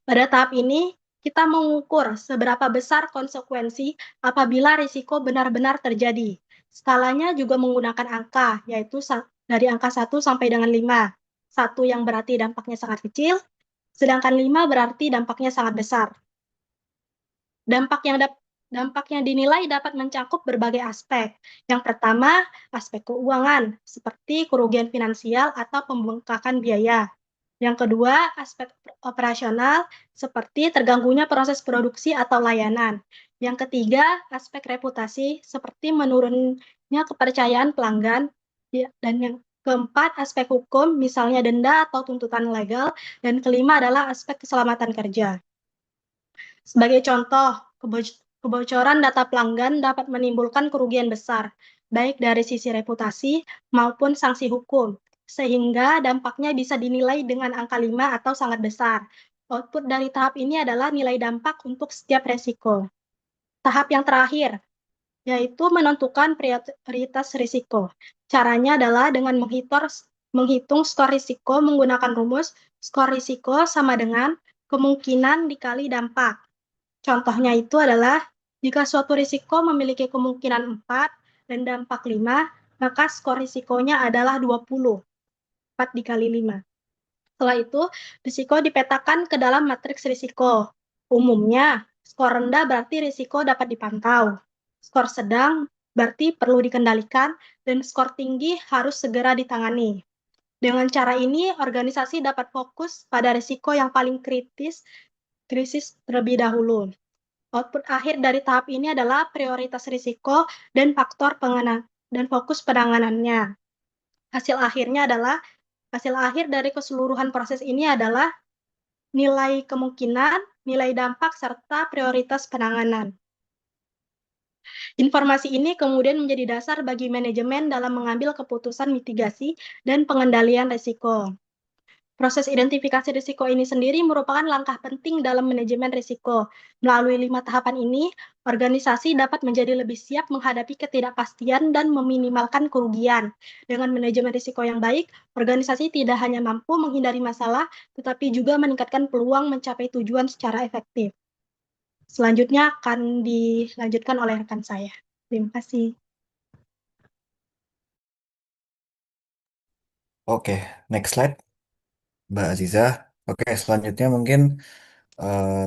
Pada tahap ini, kita mengukur seberapa besar konsekuensi apabila risiko benar-benar terjadi. Skalanya juga menggunakan angka, yaitu dari angka 1 sampai dengan 5. 1 yang berarti dampaknya sangat kecil, sedangkan 5 berarti dampaknya sangat besar. Dampak yang dinilai dapat mencakup berbagai aspek. Yang pertama, aspek keuangan, seperti kerugian finansial atau pembengkakan biaya. Yang kedua, aspek operasional, seperti terganggunya proses produksi atau layanan. Yang ketiga, aspek reputasi, seperti menurunnya kepercayaan pelanggan. Dan yang keempat, aspek hukum, misalnya denda atau tuntutan legal. Dan kelima adalah aspek keselamatan kerja. Sebagai contoh, Kebocoran data pelanggan dapat menimbulkan kerugian besar, baik dari sisi reputasi maupun sanksi hukum, sehingga dampaknya bisa dinilai dengan angka 5 atau sangat besar. Output dari tahap ini adalah nilai dampak untuk setiap resiko. Tahap yang terakhir, yaitu menentukan prioritas risiko. Caranya adalah dengan menghitung skor risiko menggunakan rumus skor risiko sama dengan kemungkinan dikali dampak. Contohnya itu adalah jika suatu risiko memiliki kemungkinan 4 dan dampak 5, maka skor risikonya adalah 20, 4 dikali 5. Setelah itu, risiko dipetakan ke dalam matriks risiko. Umumnya, skor rendah berarti risiko dapat dipantau. Skor sedang berarti perlu dikendalikan, dan skor tinggi harus segera ditangani. Dengan cara ini, organisasi dapat fokus pada risiko yang paling krisis terlebih dahulu. Output akhir dari tahap ini adalah prioritas risiko dan faktor dan fokus penanganannya. Hasil akhir dari keseluruhan proses ini adalah nilai kemungkinan, nilai dampak, serta prioritas penanganan. Informasi ini kemudian menjadi dasar bagi manajemen dalam mengambil keputusan mitigasi dan pengendalian risiko. Proses identifikasi risiko ini sendiri merupakan langkah penting dalam manajemen risiko. Melalui 5 tahapan ini, organisasi dapat menjadi lebih siap menghadapi ketidakpastian dan meminimalkan kerugian. Dengan manajemen risiko yang baik, organisasi tidak hanya mampu menghindari masalah, tetapi juga meningkatkan peluang mencapai tujuan secara efektif. Selanjutnya akan dilanjutkan oleh rekan saya. Terima kasih. Oke, next slide, Mbak Aziza. Oke, selanjutnya mungkin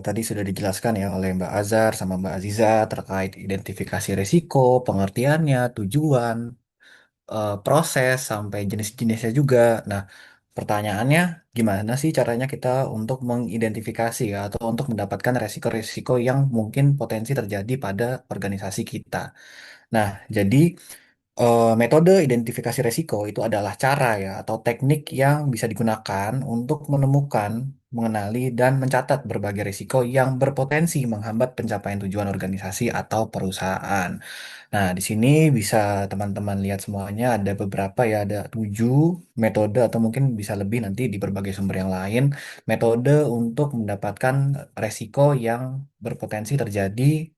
tadi sudah dijelaskan ya oleh Mbak Azhar sama Mbak Aziza terkait identifikasi risiko, pengertiannya, tujuan, proses, sampai jenis-jenisnya juga. Nah, pertanyaannya gimana sih caranya kita untuk mengidentifikasi ya, atau untuk mendapatkan resiko-resiko yang mungkin potensi terjadi pada organisasi kita. Nah, jadi metode identifikasi risiko itu adalah cara ya atau teknik yang bisa digunakan untuk menemukan, mengenali, dan mencatat berbagai risiko yang berpotensi menghambat pencapaian tujuan organisasi atau perusahaan. Nah, di sini bisa teman-teman lihat semuanya ada beberapa ya, ada 7 metode atau mungkin bisa lebih nanti di berbagai sumber yang lain, metode untuk mendapatkan resiko yang berpotensi terjadi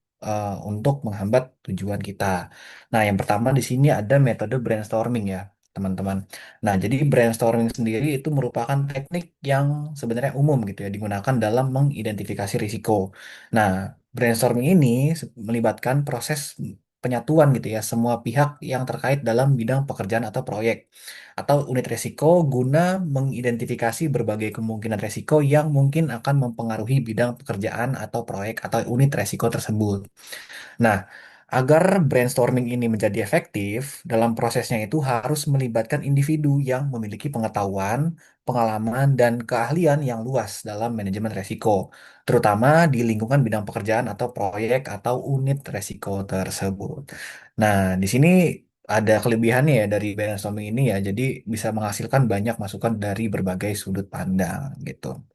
untuk menghambat tujuan kita. Nah, yang pertama di sini ada metode brainstorming ya, teman-teman. Nah, jadi brainstorming sendiri itu merupakan teknik yang sebenarnya umum gitu ya, digunakan dalam mengidentifikasi risiko. Nah, brainstorming ini melibatkan proses penyatuan gitu ya, semua pihak yang terkait dalam bidang pekerjaan atau proyek atau unit risiko guna mengidentifikasi berbagai kemungkinan risiko yang mungkin akan mempengaruhi bidang pekerjaan atau proyek atau unit risiko tersebut. Nah, agar brainstorming ini menjadi efektif, dalam prosesnya itu harus melibatkan individu yang memiliki pengetahuan, pengalaman, dan keahlian yang luas dalam manajemen resiko, terutama di lingkungan bidang pekerjaan atau proyek atau unit resiko tersebut. Nah, di sini ada kelebihannya ya dari brainstorming ini ya, jadi bisa menghasilkan banyak masukan dari berbagai sudut pandang gitu.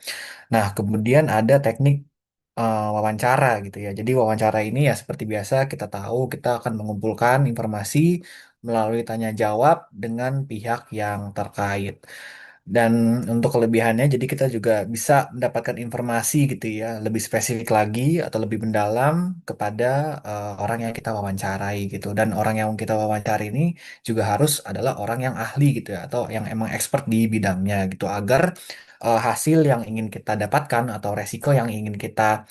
Nah, kemudian ada teknik wawancara gitu ya. Jadi wawancara ini ya seperti biasa kita tahu kita akan mengumpulkan informasi melalui tanya jawab dengan pihak yang terkait. Dan untuk kelebihannya jadi kita juga bisa mendapatkan informasi gitu ya, lebih spesifik lagi atau lebih mendalam kepada orang yang kita wawancarai gitu. Dan orang yang kita wawancara ini juga harus adalah orang yang ahli gitu ya atau yang emang expert di bidangnya gitu agar hasil yang ingin kita dapatkan atau resiko yang ingin kita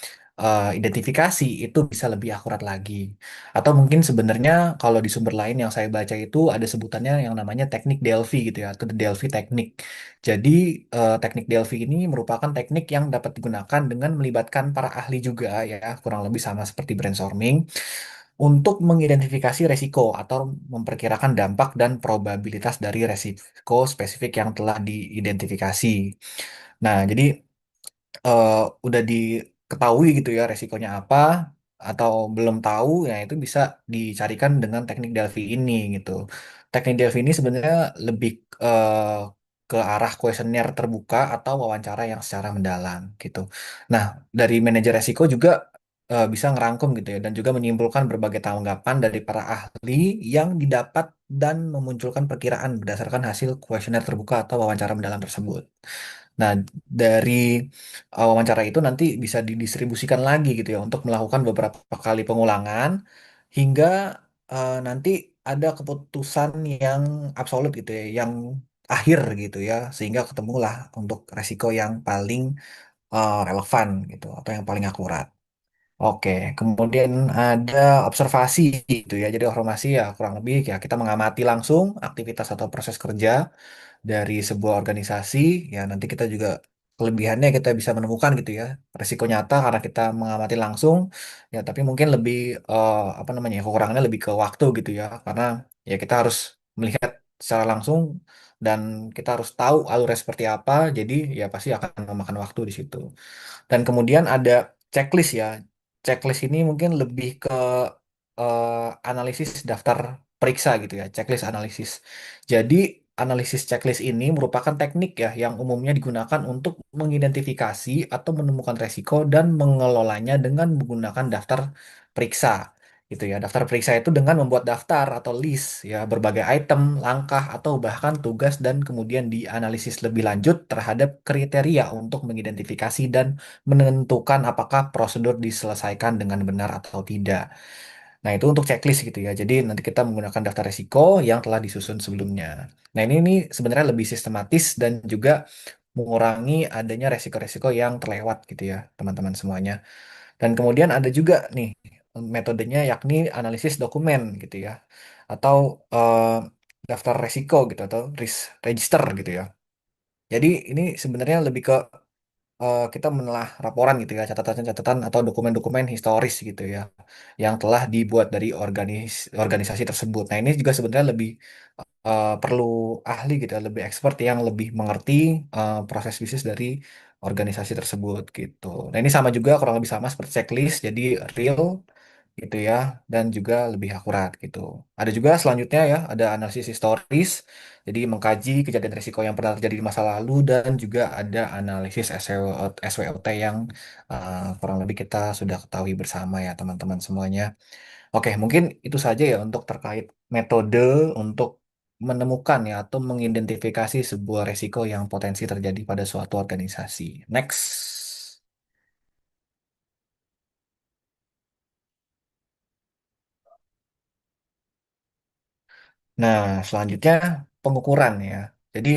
identifikasi itu bisa lebih akurat lagi. Atau mungkin sebenarnya kalau di sumber lain yang saya baca itu ada sebutannya yang namanya teknik Delphi gitu ya, atau the Delphi teknik. Jadi teknik Delphi ini merupakan teknik yang dapat digunakan dengan melibatkan para ahli juga ya, kurang lebih sama seperti brainstorming untuk mengidentifikasi resiko atau memperkirakan dampak dan probabilitas dari resiko spesifik yang telah diidentifikasi. Nah, jadi eh, udah diketahui gitu ya resikonya apa atau belum tahu, ya itu bisa dicarikan dengan teknik Delphi ini gitu. Teknik Delphi ini sebenarnya lebih ke arah kuesioner terbuka atau wawancara yang secara mendalam gitu. Nah, dari manajer resiko juga bisa ngerangkum gitu ya dan juga menyimpulkan berbagai tanggapan dari para ahli yang didapat dan memunculkan perkiraan berdasarkan hasil kuesioner terbuka atau wawancara mendalam tersebut. Nah, dari wawancara itu nanti bisa didistribusikan lagi gitu ya untuk melakukan beberapa kali pengulangan hingga nanti ada keputusan yang absolut gitu ya, yang akhir gitu ya, sehingga ketemulah untuk resiko yang paling relevan gitu atau yang paling akurat. Oke, kemudian ada observasi gitu ya. Jadi observasi ya kurang lebih ya kita mengamati langsung aktivitas atau proses kerja dari sebuah organisasi. Ya nanti kita juga kelebihannya kita bisa menemukan gitu ya resiko nyata karena kita mengamati langsung. Ya tapi mungkin lebih apa namanya ya, kekurangannya lebih ke waktu gitu ya karena ya kita harus melihat secara langsung dan kita harus tahu alurnya seperti apa. Jadi ya pasti akan memakan waktu di situ. Dan kemudian ada checklist ya. Checklist ini mungkin lebih ke analisis daftar periksa gitu ya, checklist analisis. Jadi analisis checklist ini merupakan teknik ya yang umumnya digunakan untuk mengidentifikasi atau menemukan resiko dan mengelolanya dengan menggunakan daftar periksa gitu ya. Daftar periksa itu dengan membuat daftar atau list ya berbagai item, langkah atau bahkan tugas dan kemudian dianalisis lebih lanjut terhadap kriteria untuk mengidentifikasi dan menentukan apakah prosedur diselesaikan dengan benar atau tidak. Nah, itu untuk checklist gitu ya. Jadi nanti kita menggunakan daftar risiko yang telah disusun sebelumnya. Nah, ini sebenarnya lebih sistematis dan juga mengurangi adanya resiko-resiko yang terlewat gitu ya, teman-teman semuanya. Dan kemudian ada juga nih metodenya yakni analisis dokumen gitu ya. Atau daftar resiko gitu atau risk register gitu ya. Jadi ini sebenarnya lebih ke kita menelah laporan gitu ya, catatan-catatan atau dokumen-dokumen historis gitu ya, yang telah dibuat dari organisasi tersebut. Nah, ini juga sebenarnya lebih perlu ahli gitu ya, lebih expert yang lebih mengerti proses bisnis dari organisasi tersebut gitu. Nah, ini sama juga kurang lebih sama seperti checklist, jadi real gitu ya dan juga lebih akurat gitu. Ada juga selanjutnya ya, ada analisis historis. Jadi mengkaji kejadian risiko yang pernah terjadi di masa lalu dan juga ada analisis SWOT yang kurang lebih kita sudah ketahui bersama ya teman-teman semuanya. Oke, mungkin itu saja ya untuk terkait metode untuk menemukan ya atau mengidentifikasi sebuah risiko yang potensi terjadi pada suatu organisasi. Next. Nah, selanjutnya pengukuran ya. Jadi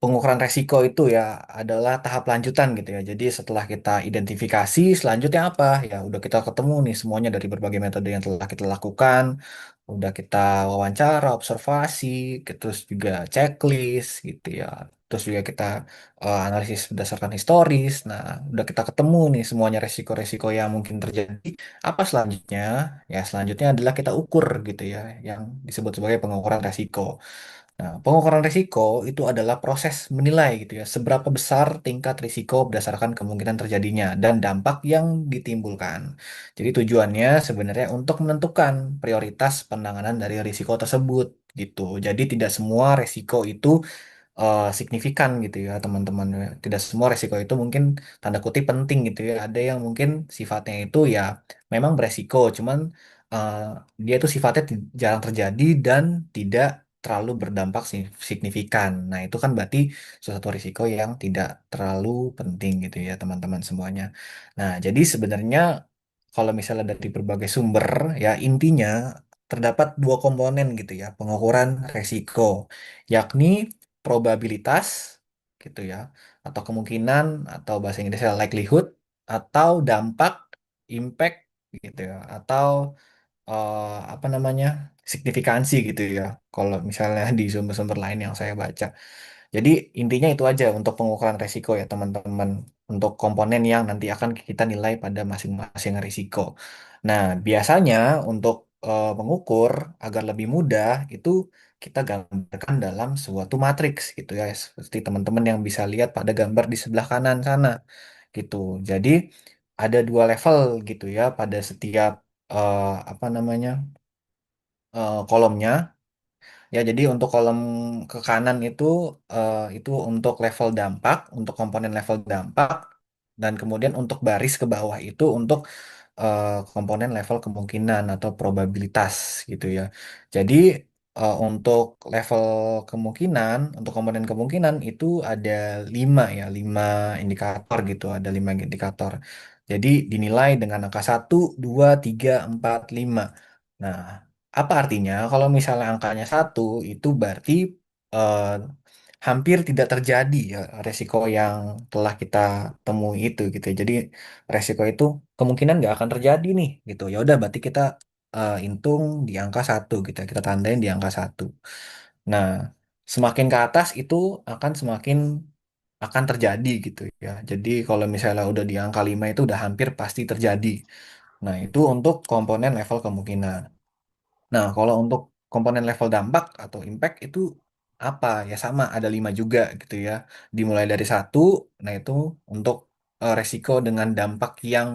pengukuran resiko itu ya adalah tahap lanjutan gitu ya. Jadi setelah kita identifikasi, selanjutnya apa? Ya udah kita ketemu nih semuanya dari berbagai metode yang telah kita lakukan. Udah kita wawancara, observasi, terus juga checklist gitu ya. Terus juga kita analisis berdasarkan historis. Nah, udah kita ketemu nih semuanya resiko-resiko yang mungkin terjadi. Apa selanjutnya? Ya, selanjutnya adalah kita ukur gitu ya, yang disebut sebagai pengukuran resiko. Nah, pengukuran risiko itu adalah proses menilai gitu ya, seberapa besar tingkat risiko berdasarkan kemungkinan terjadinya dan dampak yang ditimbulkan. Jadi tujuannya sebenarnya untuk menentukan prioritas penanganan dari risiko tersebut gitu. Jadi tidak semua risiko itu signifikan gitu ya teman-teman. Tidak semua resiko itu mungkin tanda kutip penting gitu ya. Ada yang mungkin sifatnya itu ya memang beresiko, cuman eh, dia itu sifatnya jarang terjadi dan tidak terlalu berdampak signifikan. Nah, itu kan berarti suatu risiko yang tidak terlalu penting gitu ya teman-teman semuanya. Nah, jadi sebenarnya kalau misalnya dari berbagai sumber ya intinya terdapat dua komponen gitu ya pengukuran resiko, yakni probabilitas gitu ya atau kemungkinan atau bahasa Inggrisnya likelihood atau dampak impact gitu ya atau apa namanya signifikansi gitu ya kalau misalnya di sumber-sumber lain yang saya baca. Jadi intinya itu aja untuk pengukuran resiko ya teman-teman untuk komponen yang nanti akan kita nilai pada masing-masing risiko. Nah, biasanya untuk mengukur agar lebih mudah itu kita gambarkan dalam suatu matriks gitu ya, seperti teman-teman yang bisa lihat pada gambar di sebelah kanan sana gitu. Jadi ada dua level gitu ya pada setiap apa namanya kolomnya. Ya, jadi untuk kolom ke kanan itu untuk level dampak, untuk komponen level dampak. Dan kemudian untuk baris ke bawah itu untuk komponen level kemungkinan atau probabilitas gitu ya. Jadi untuk level kemungkinan, untuk komponen kemungkinan itu ada 5 ya, 5 indikator gitu, ada 5 indikator. Jadi dinilai dengan angka 1, 2, 3, 4, 5. Nah, apa artinya? Kalau misalnya angkanya 1 itu berarti eh, hampir tidak terjadi ya resiko yang telah kita temui itu gitu ya. Jadi resiko itu kemungkinan nggak akan terjadi nih gitu. Ya udah berarti kita hitung di angka 1 gitu ya. Kita tandain di angka 1. Nah, semakin ke atas itu akan semakin akan terjadi gitu ya. Jadi kalau misalnya udah di angka 5 itu udah hampir pasti terjadi. Nah, itu untuk komponen level kemungkinan. Nah, kalau untuk komponen level dampak atau impact itu apa? Ya sama, ada 5 juga gitu ya. Dimulai dari 1, nah itu untuk resiko dengan dampak yang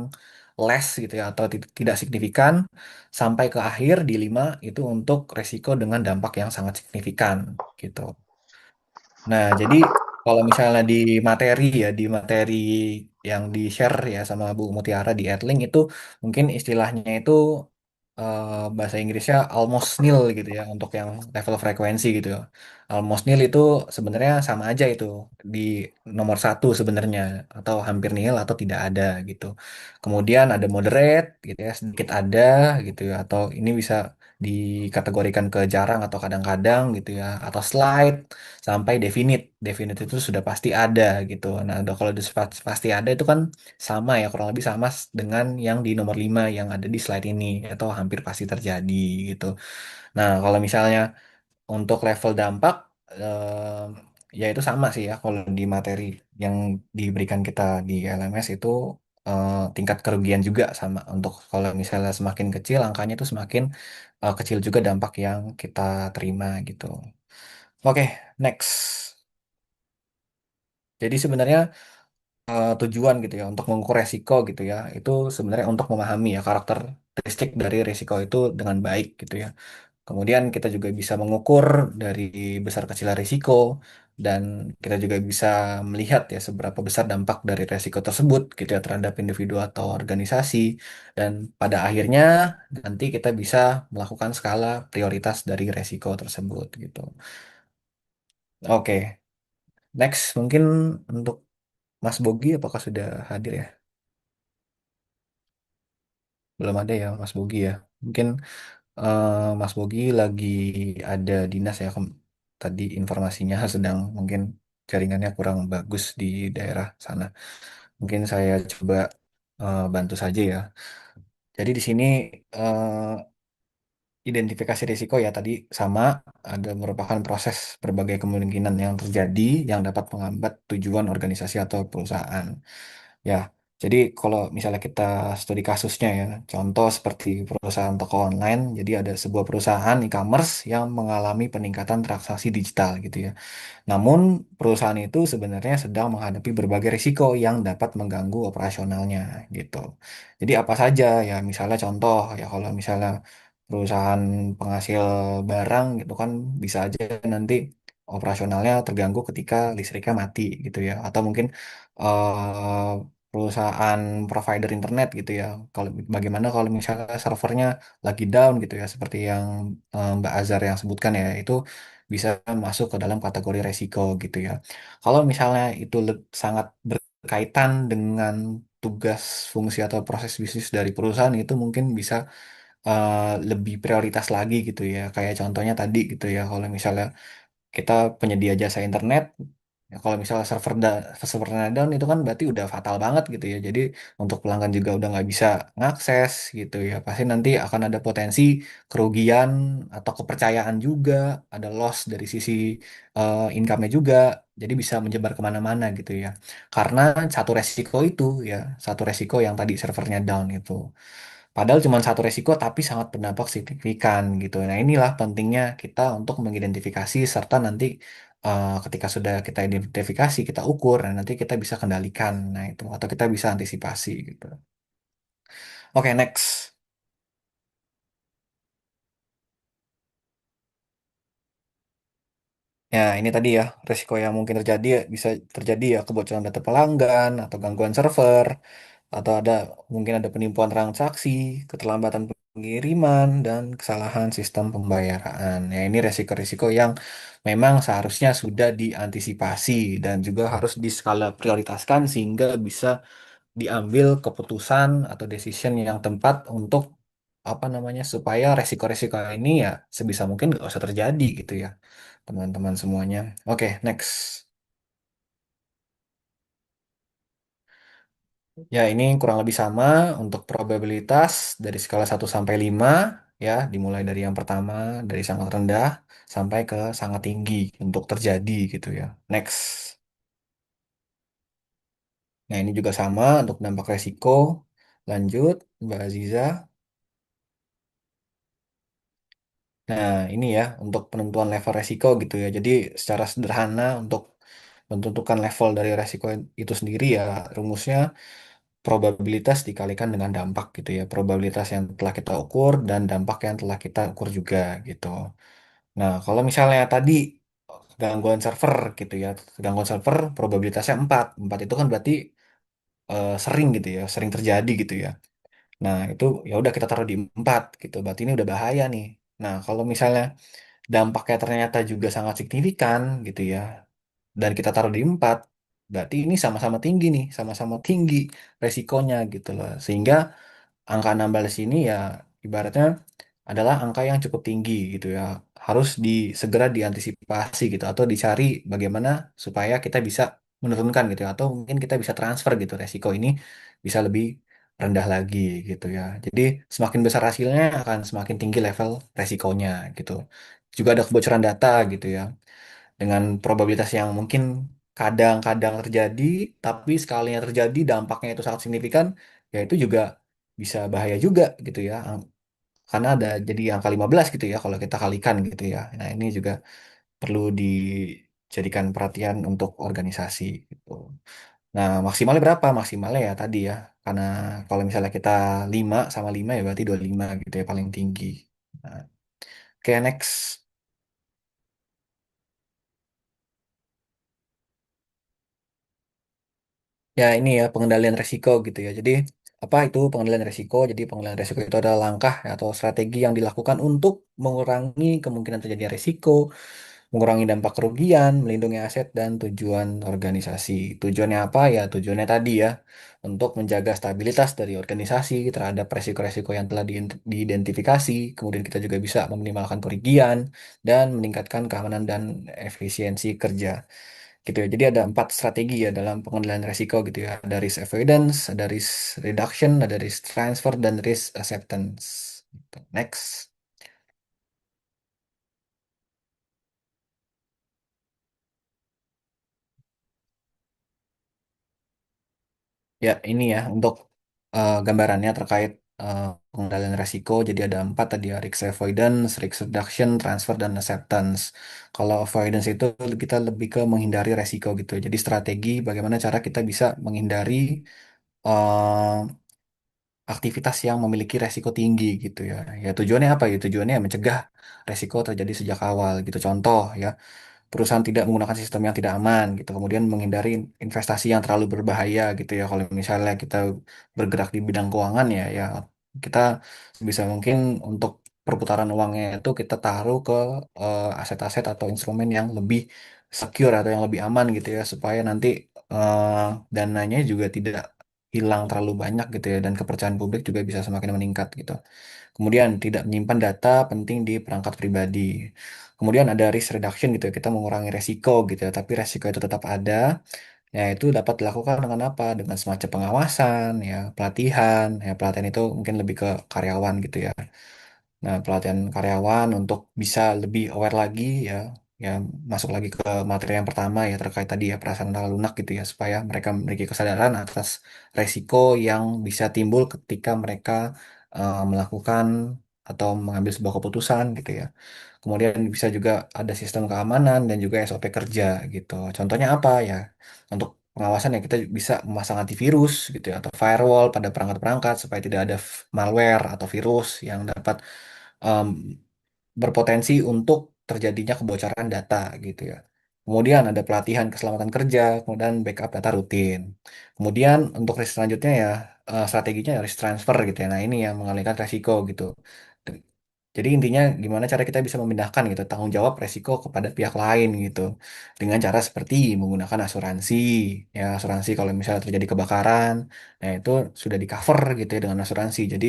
less gitu ya, atau tidak signifikan, sampai ke akhir di 5 itu untuk resiko dengan dampak yang sangat signifikan gitu. Nah, jadi kalau misalnya di materi yang di-share ya sama Bu Mutiara di Edlink itu mungkin istilahnya itu bahasa Inggrisnya almost nil gitu ya untuk yang level frekuensi gitu ya. Almost nil itu sebenarnya sama aja itu di nomor 1 sebenarnya atau hampir nil atau tidak ada gitu. Kemudian ada moderate gitu ya sedikit ada gitu ya atau ini bisa dikategorikan ke jarang atau kadang-kadang gitu ya atau slight sampai definite. Definite itu sudah pasti ada gitu. Nah, kalau pasti ada itu kan sama ya kurang lebih sama dengan yang di nomor 5 yang ada di slide ini atau hampir pasti terjadi gitu. Nah, kalau misalnya untuk level dampak ya itu sama sih ya kalau di materi yang diberikan kita di LMS itu tingkat kerugian juga sama untuk kalau misalnya semakin kecil angkanya itu semakin kecil juga dampak yang kita terima gitu. Oke, next. Jadi sebenarnya tujuan gitu ya untuk mengukur resiko gitu ya itu sebenarnya untuk memahami ya karakteristik dari resiko itu dengan baik gitu ya. Kemudian kita juga bisa mengukur dari besar kecilnya risiko dan kita juga bisa melihat ya seberapa besar dampak dari resiko tersebut gitu ya terhadap individu atau organisasi dan pada akhirnya nanti kita bisa melakukan skala prioritas dari resiko tersebut gitu. Oke, next mungkin untuk Mas Bogi apakah sudah hadir ya? Belum ada ya Mas Bogi ya. Mungkin Mas Bogi lagi ada dinas ya. Tadi informasinya sedang mungkin jaringannya kurang bagus di daerah sana. Mungkin saya coba bantu saja ya. Jadi di sini eh, identifikasi risiko ya tadi sama ada merupakan proses berbagai kemungkinan yang terjadi yang dapat menghambat tujuan organisasi atau perusahaan. Ya, jadi kalau misalnya kita studi kasusnya ya, contoh seperti perusahaan toko online, jadi ada sebuah perusahaan e-commerce yang mengalami peningkatan transaksi digital gitu ya. Namun perusahaan itu sebenarnya sedang menghadapi berbagai risiko yang dapat mengganggu operasionalnya gitu. Jadi apa saja ya, misalnya contoh ya kalau misalnya perusahaan penghasil barang gitu kan bisa aja nanti operasionalnya terganggu ketika listriknya mati gitu ya, atau mungkin eh, perusahaan provider internet gitu ya. Kalau bagaimana kalau misalnya servernya lagi down gitu ya, seperti yang Mbak Azhar yang sebutkan ya, itu bisa masuk ke dalam kategori resiko gitu ya. Kalau misalnya itu sangat berkaitan dengan tugas, fungsi atau proses bisnis dari perusahaan itu mungkin bisa lebih prioritas lagi gitu ya. Kayak contohnya tadi gitu ya, kalau misalnya kita penyedia jasa internet ya kalau misalnya servernya down itu kan berarti udah fatal banget gitu ya jadi untuk pelanggan juga udah nggak bisa ngakses gitu ya pasti nanti akan ada potensi kerugian atau kepercayaan juga ada loss dari sisi income-nya juga jadi bisa menyebar kemana-mana gitu ya karena satu resiko itu ya satu resiko yang tadi servernya down itu. Padahal cuma satu resiko tapi sangat berdampak signifikan gitu. Nah inilah pentingnya kita untuk mengidentifikasi serta nanti ketika sudah kita identifikasi, kita ukur, nah nanti kita bisa kendalikan. Nah itu atau kita bisa antisipasi gitu. Oke, next. Ya, ini tadi ya, resiko yang mungkin terjadi bisa terjadi ya kebocoran data pelanggan atau gangguan server atau mungkin ada penipuan transaksi, keterlambatan pengiriman dan kesalahan sistem pembayaran. Ya, ini resiko-resiko yang memang seharusnya sudah diantisipasi dan juga harus diskala prioritaskan sehingga bisa diambil keputusan atau decision yang tepat untuk apa namanya supaya resiko-resiko ini ya sebisa mungkin nggak usah terjadi gitu ya teman-teman semuanya. Oke, next. Ya, ini kurang lebih sama untuk probabilitas dari skala 1 sampai 5 ya, dimulai dari yang pertama dari sangat rendah sampai ke sangat tinggi untuk terjadi gitu ya. Next. Nah, ini juga sama untuk dampak resiko. Lanjut, Mbak Aziza. Nah, ini ya untuk penentuan level resiko gitu ya. Jadi secara sederhana untuk menentukan level dari resiko itu sendiri ya rumusnya probabilitas dikalikan dengan dampak gitu ya. Probabilitas yang telah kita ukur dan dampak yang telah kita ukur juga gitu. Nah, kalau misalnya tadi gangguan server gitu ya. Gangguan server probabilitasnya 4. 4 itu kan berarti sering gitu ya, sering terjadi gitu ya. Nah, itu ya udah kita taruh di 4 gitu. Berarti ini udah bahaya nih. Nah, kalau misalnya dampaknya ternyata juga sangat signifikan gitu ya, dan kita taruh di 4, berarti ini sama-sama tinggi nih, sama-sama tinggi resikonya gitu loh. Sehingga angka 16 ini ya ibaratnya adalah angka yang cukup tinggi gitu ya. Harus segera diantisipasi gitu atau dicari bagaimana supaya kita bisa menurunkan gitu ya atau mungkin kita bisa transfer gitu resiko ini bisa lebih rendah lagi gitu ya. Jadi semakin besar hasilnya akan semakin tinggi level resikonya gitu. Juga ada kebocoran data gitu ya dengan probabilitas yang mungkin kadang-kadang terjadi, tapi sekalinya terjadi dampaknya itu sangat signifikan, ya itu juga bisa bahaya juga gitu ya. Karena ada jadi angka 15 gitu ya kalau kita kalikan gitu ya. Nah, ini juga perlu dijadikan perhatian untuk organisasi gitu. Nah, maksimalnya berapa? Maksimalnya ya tadi ya. Karena kalau misalnya kita 5 sama 5 ya berarti 25 gitu ya paling tinggi. Nah, oke, next. Ya, ini ya pengendalian resiko gitu ya. Jadi, apa itu pengendalian resiko? Jadi, pengendalian resiko itu adalah langkah atau strategi yang dilakukan untuk mengurangi kemungkinan terjadinya resiko, mengurangi dampak kerugian, melindungi aset dan tujuan organisasi. Tujuannya apa ya? Tujuannya tadi ya, untuk menjaga stabilitas dari organisasi terhadap resiko-resiko yang telah diidentifikasi. Kemudian kita juga bisa meminimalkan kerugian dan meningkatkan keamanan dan efisiensi kerja gitu ya. Jadi ada 4 strategi ya dalam pengendalian resiko gitu ya. Ada risk avoidance, ada risk reduction, ada risk transfer, dan risk acceptance. Gitu. Next. Ya, ini ya untuk gambarannya terkait pengendalian resiko. Jadi ada 4 tadi ya, risk avoidance, risk reduction, transfer, dan acceptance. Kalau avoidance itu kita lebih ke menghindari resiko gitu. Jadi strategi bagaimana cara kita bisa menghindari eh, aktivitas yang memiliki resiko tinggi gitu ya. Ya tujuannya apa ya? Tujuannya mencegah resiko terjadi sejak awal gitu. Contoh ya, perusahaan tidak menggunakan sistem yang tidak aman gitu. Kemudian menghindari investasi yang terlalu berbahaya gitu ya. Kalau misalnya kita bergerak di bidang keuangan ya kita bisa mungkin untuk perputaran uangnya itu kita taruh ke aset-aset atau instrumen yang lebih secure atau yang lebih aman gitu ya supaya nanti eh, dananya juga tidak hilang terlalu banyak gitu ya dan kepercayaan publik juga bisa semakin meningkat gitu. Kemudian tidak menyimpan data penting di perangkat pribadi. Kemudian ada risk reduction gitu ya, kita mengurangi resiko gitu ya, tapi resiko itu tetap ada. Ya, itu dapat dilakukan dengan apa? Dengan semacam pengawasan, ya, pelatihan. Ya, pelatihan itu mungkin lebih ke karyawan gitu ya. Nah, pelatihan karyawan untuk bisa lebih aware lagi ya, ya masuk lagi ke materi yang pertama ya terkait tadi ya prasangka lunak gitu ya, supaya mereka memiliki kesadaran atas resiko yang bisa timbul ketika mereka melakukan atau mengambil sebuah keputusan gitu ya. Kemudian bisa juga ada sistem keamanan dan juga SOP kerja gitu. Contohnya apa ya? Untuk pengawasan ya kita bisa memasang antivirus gitu ya atau firewall pada perangkat-perangkat supaya tidak ada malware atau virus yang dapat em, berpotensi untuk terjadinya kebocoran data gitu ya. Kemudian ada pelatihan keselamatan kerja, kemudian backup data rutin. Kemudian untuk risk selanjutnya ya strateginya ya risk transfer gitu ya. Nah ini yang mengalihkan resiko gitu. Jadi intinya gimana cara kita bisa memindahkan gitu tanggung jawab resiko kepada pihak lain gitu dengan cara seperti menggunakan asuransi ya asuransi kalau misalnya terjadi kebakaran nah itu sudah di cover gitu ya dengan asuransi jadi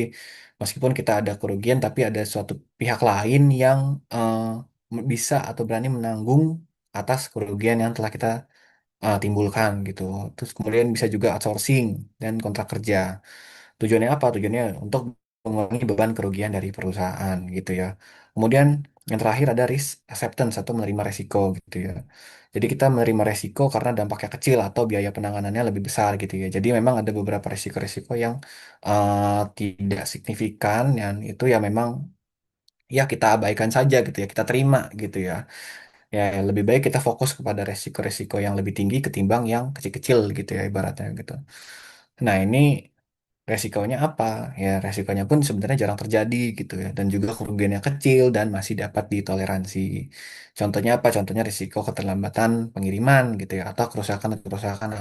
meskipun kita ada kerugian tapi ada suatu pihak lain yang bisa atau berani menanggung atas kerugian yang telah kita timbulkan gitu terus kemudian bisa juga outsourcing dan kontrak kerja. Tujuannya apa? Tujuannya untuk mengurangi beban kerugian dari perusahaan gitu ya. Kemudian yang terakhir ada risk acceptance atau menerima resiko gitu ya. Jadi kita menerima resiko karena dampaknya kecil atau biaya penanganannya lebih besar gitu ya. Jadi memang ada beberapa resiko-resiko yang tidak signifikan dan itu ya memang ya kita abaikan saja gitu ya. Kita terima gitu ya. Ya lebih baik kita fokus kepada resiko-resiko yang lebih tinggi ketimbang yang kecil-kecil gitu ya ibaratnya gitu. Nah ini resikonya apa? Ya, resikonya pun sebenarnya jarang terjadi gitu ya, dan juga kerugiannya kecil dan masih dapat ditoleransi. Contohnya apa? Contohnya risiko keterlambatan pengiriman gitu ya, atau kerusakan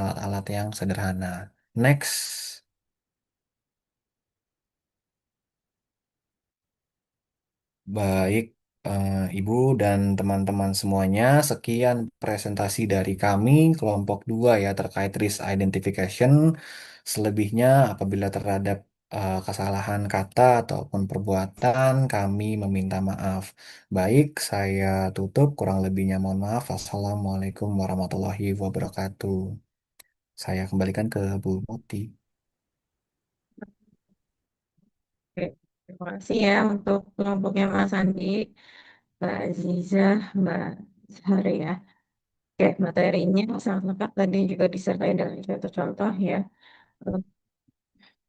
alat-alat yang sederhana. Next. Baik, Ibu dan teman-teman semuanya, sekian presentasi dari kami kelompok 2 ya terkait risk identification. Selebihnya apabila terhadap kesalahan kata ataupun perbuatan, kami meminta maaf. Baik, saya tutup, kurang lebihnya mohon maaf. Assalamualaikum warahmatullahi wabarakatuh. Saya kembalikan ke Bu Muti. Oke, terima kasih ya untuk kelompoknya Mas Andi, Mbak Aziza, Mbak Zahra ya. Oke, materinya sangat lengkap tadi juga disertai dengan contoh-contoh ya. Eh,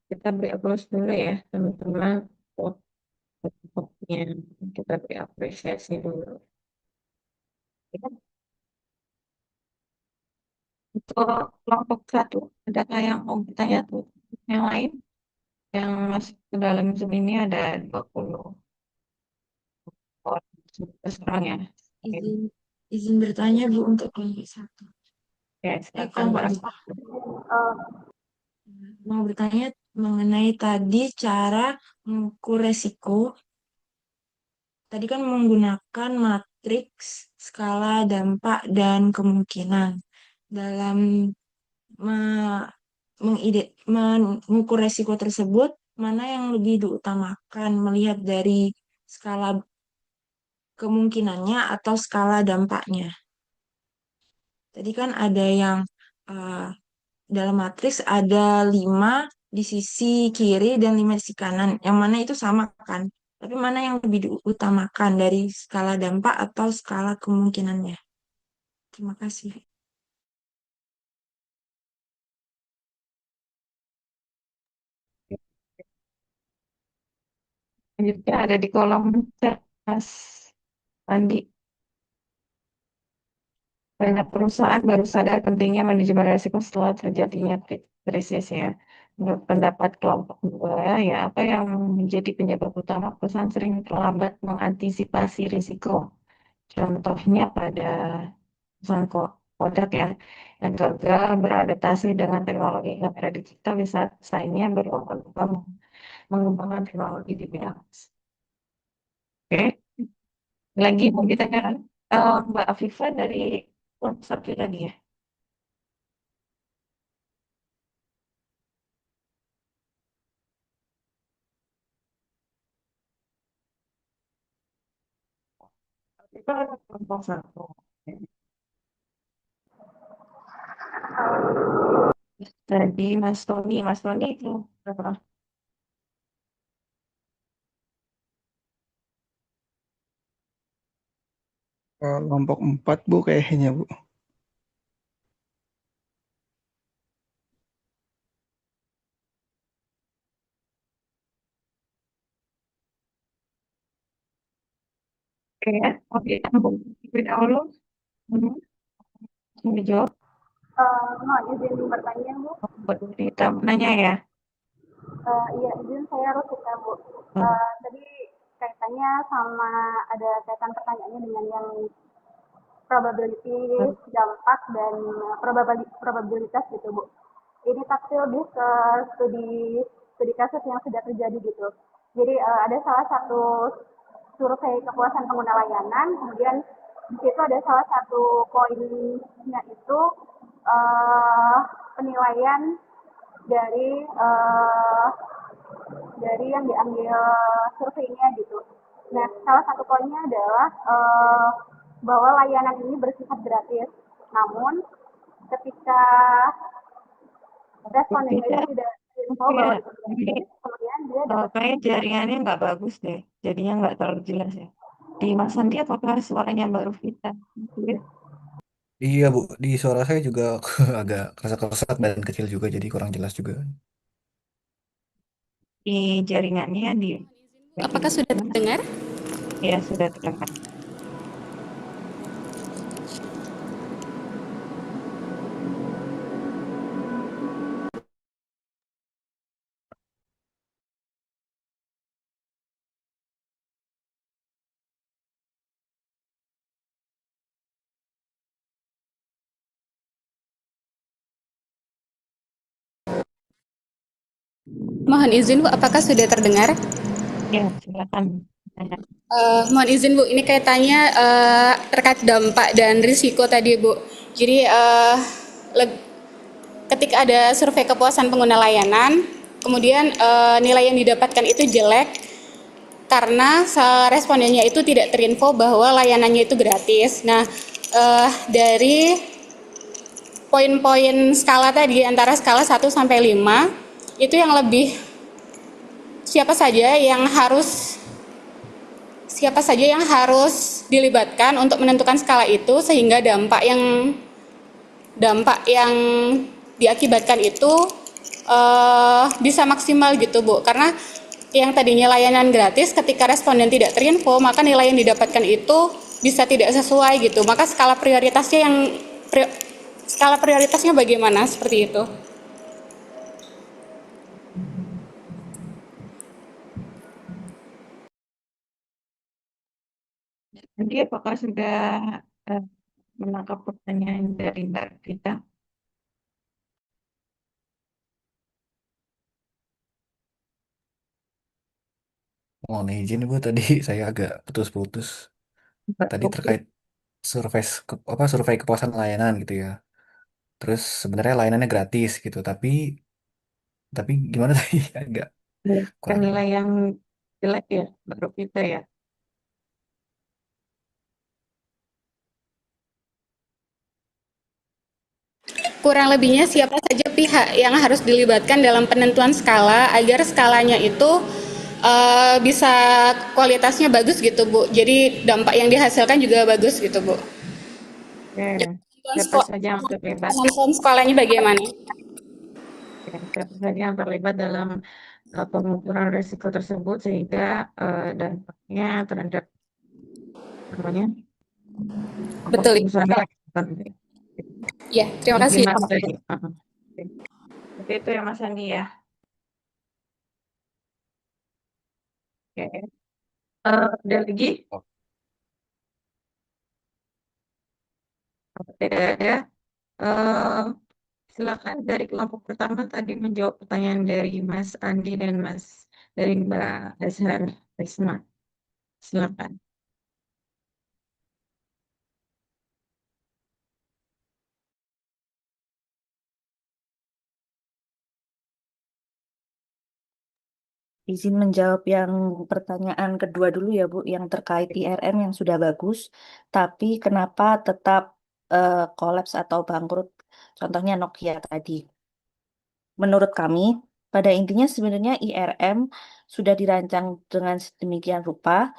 Kita beri aplaus dulu ya, teman-teman. Untuk kelompoknya kita beri apresiasi dulu. Ya, untuk kelompok satu, adakah yang mau bertanya tuh? Yang lain yang masuk ke dalam Zoom ini ada 20 orang, 19 orang ya. Oke, Izin izin bertanya Bu untuk kelompok satu. ya, silakan Kelompok Mbak. dua. Mau bertanya mengenai tadi cara mengukur resiko. Tadi kan menggunakan matriks, skala dampak, dan kemungkinan. Dalam me- mengukur resiko tersebut, mana yang lebih diutamakan melihat dari skala kemungkinannya atau skala dampaknya? Tadi kan ada yang eh, dalam matriks ada 5 di sisi kiri dan 5 di sisi kanan. Yang mana itu sama kan? Tapi mana yang lebih diutamakan dari skala dampak atau skala kemungkinannya? Terima kasih. Selanjutnya ada di kolom chat Mas Andi. Banyak perusahaan baru sadar pentingnya manajemen risiko setelah terjadinya krisis ya. Menurut pendapat kelompok dua, ya apa yang menjadi penyebab utama perusahaan sering terlambat mengantisipasi risiko? Contohnya pada perusahaan Kodak ya, yang gagal beradaptasi dengan teknologi kamera digital di saat saingnya berlomba-lomba mengembangkan teknologi di bidang. Oke, lagi mau ditanyakan Mbak Afifa dari kelompok satu lagi ya. Itu ada kelompok satu. Jadi Mas Tony itu berapa? Kelompok 4 Bu kayaknya Bu. Oke, oke, tambung. Terlebih dahulu, hmm, dijawab. Mau izin bertanya, Bu? Buat kita nanya ya. Iya, izin saya harus Bu. Hmm. Tadi kaitannya sama ada kaitan pertanyaannya dengan yang probability, dampak, dan probabilitas gitu, Bu. Ini pasti lebih ke studi studi kasus yang sudah terjadi gitu. Jadi ada salah satu survei kepuasan pengguna layanan, kemudian di situ ada salah satu poinnya itu uh, penilaian dari dari yang diambil surveinya gitu. Nah, salah satu poinnya adalah bahwa layanan ini bersifat gratis. Namun, ketika respondennya Tidak, itu tidak info bahwa ya, itu gratis, kemudian dia dapat kayak jaringannya nggak bagus deh. Jadinya nggak terlalu jelas ya. Di Mas Andi apakah suaranya baru Vita? Iya. Iya Bu, di suara saya juga agak kerasa-kerasat dan kecil juga, jadi kurang jelas juga. Di jaringannya di Apakah sudah terdengar? ya sudah terdengar. Mohon izin Bu, apakah sudah terdengar? Ya, silakan. Tanya. Mohon izin Bu, ini kaitannya terkait dampak dan risiko tadi Bu. Jadi ketika ada survei kepuasan pengguna layanan, kemudian nilai yang didapatkan itu jelek karena respondennya itu tidak terinfo bahwa layanannya itu gratis. Nah, dari poin-poin skala tadi antara skala 1 sampai 5 itu yang lebih siapa saja yang harus dilibatkan untuk menentukan skala itu sehingga dampak yang diakibatkan itu bisa maksimal gitu Bu, karena yang tadinya layanan gratis ketika responden tidak terinfo maka nilai yang didapatkan itu bisa tidak sesuai gitu, maka skala prioritasnya bagaimana seperti itu. Jadi apakah sudah eh, menangkap pertanyaan dari Mbak Vita? Mohon izin Bu, tadi saya agak putus-putus. Mbak Tadi Fokus. terkait survei kepuasan layanan gitu ya. Terus sebenarnya layanannya gratis gitu, tapi gimana tadi agak kurang. Penilai yang jelek ya, Mbak Vita ya. Kurang lebihnya siapa saja pihak yang harus dilibatkan dalam penentuan skala agar skalanya itu bisa kualitasnya bagus gitu Bu. Jadi dampak yang dihasilkan juga bagus gitu Bu. Oke, siapa saja yang terlibat? Penentuan skalanya bagaimana? Ya, siapa saja yang terlibat dalam pengukuran risiko tersebut sehingga dampaknya terhadap namanya Betul. perusahaan. Ya, terima kasih. Seperti itu ya Mas Andi ya. Oke. Ada lagi? Tidak ada. Silakan dari kelompok pertama tadi menjawab pertanyaan dari Mas Andi dan dari Mbak Azhar Risma. Silakan. Izin menjawab yang pertanyaan kedua dulu ya Bu, yang terkait IRM yang sudah bagus, tapi kenapa tetap kolaps atau bangkrut? Contohnya Nokia tadi. Menurut kami, pada intinya sebenarnya IRM sudah dirancang dengan sedemikian rupa,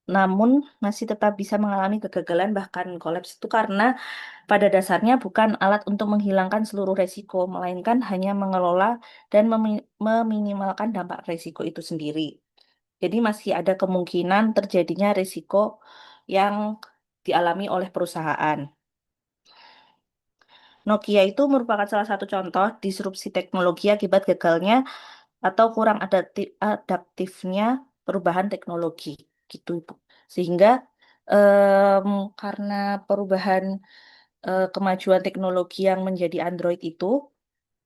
namun masih tetap bisa mengalami kegagalan bahkan kolaps itu karena pada dasarnya bukan alat untuk menghilangkan seluruh resiko, melainkan hanya mengelola dan meminimalkan dampak resiko itu sendiri. Jadi masih ada kemungkinan terjadinya risiko yang dialami oleh perusahaan. Nokia itu merupakan salah satu contoh disrupsi teknologi akibat gagalnya atau kurang adaptifnya perubahan teknologi gitu, Ibu. Sehingga em, karena perubahan kemajuan teknologi yang menjadi Android itu,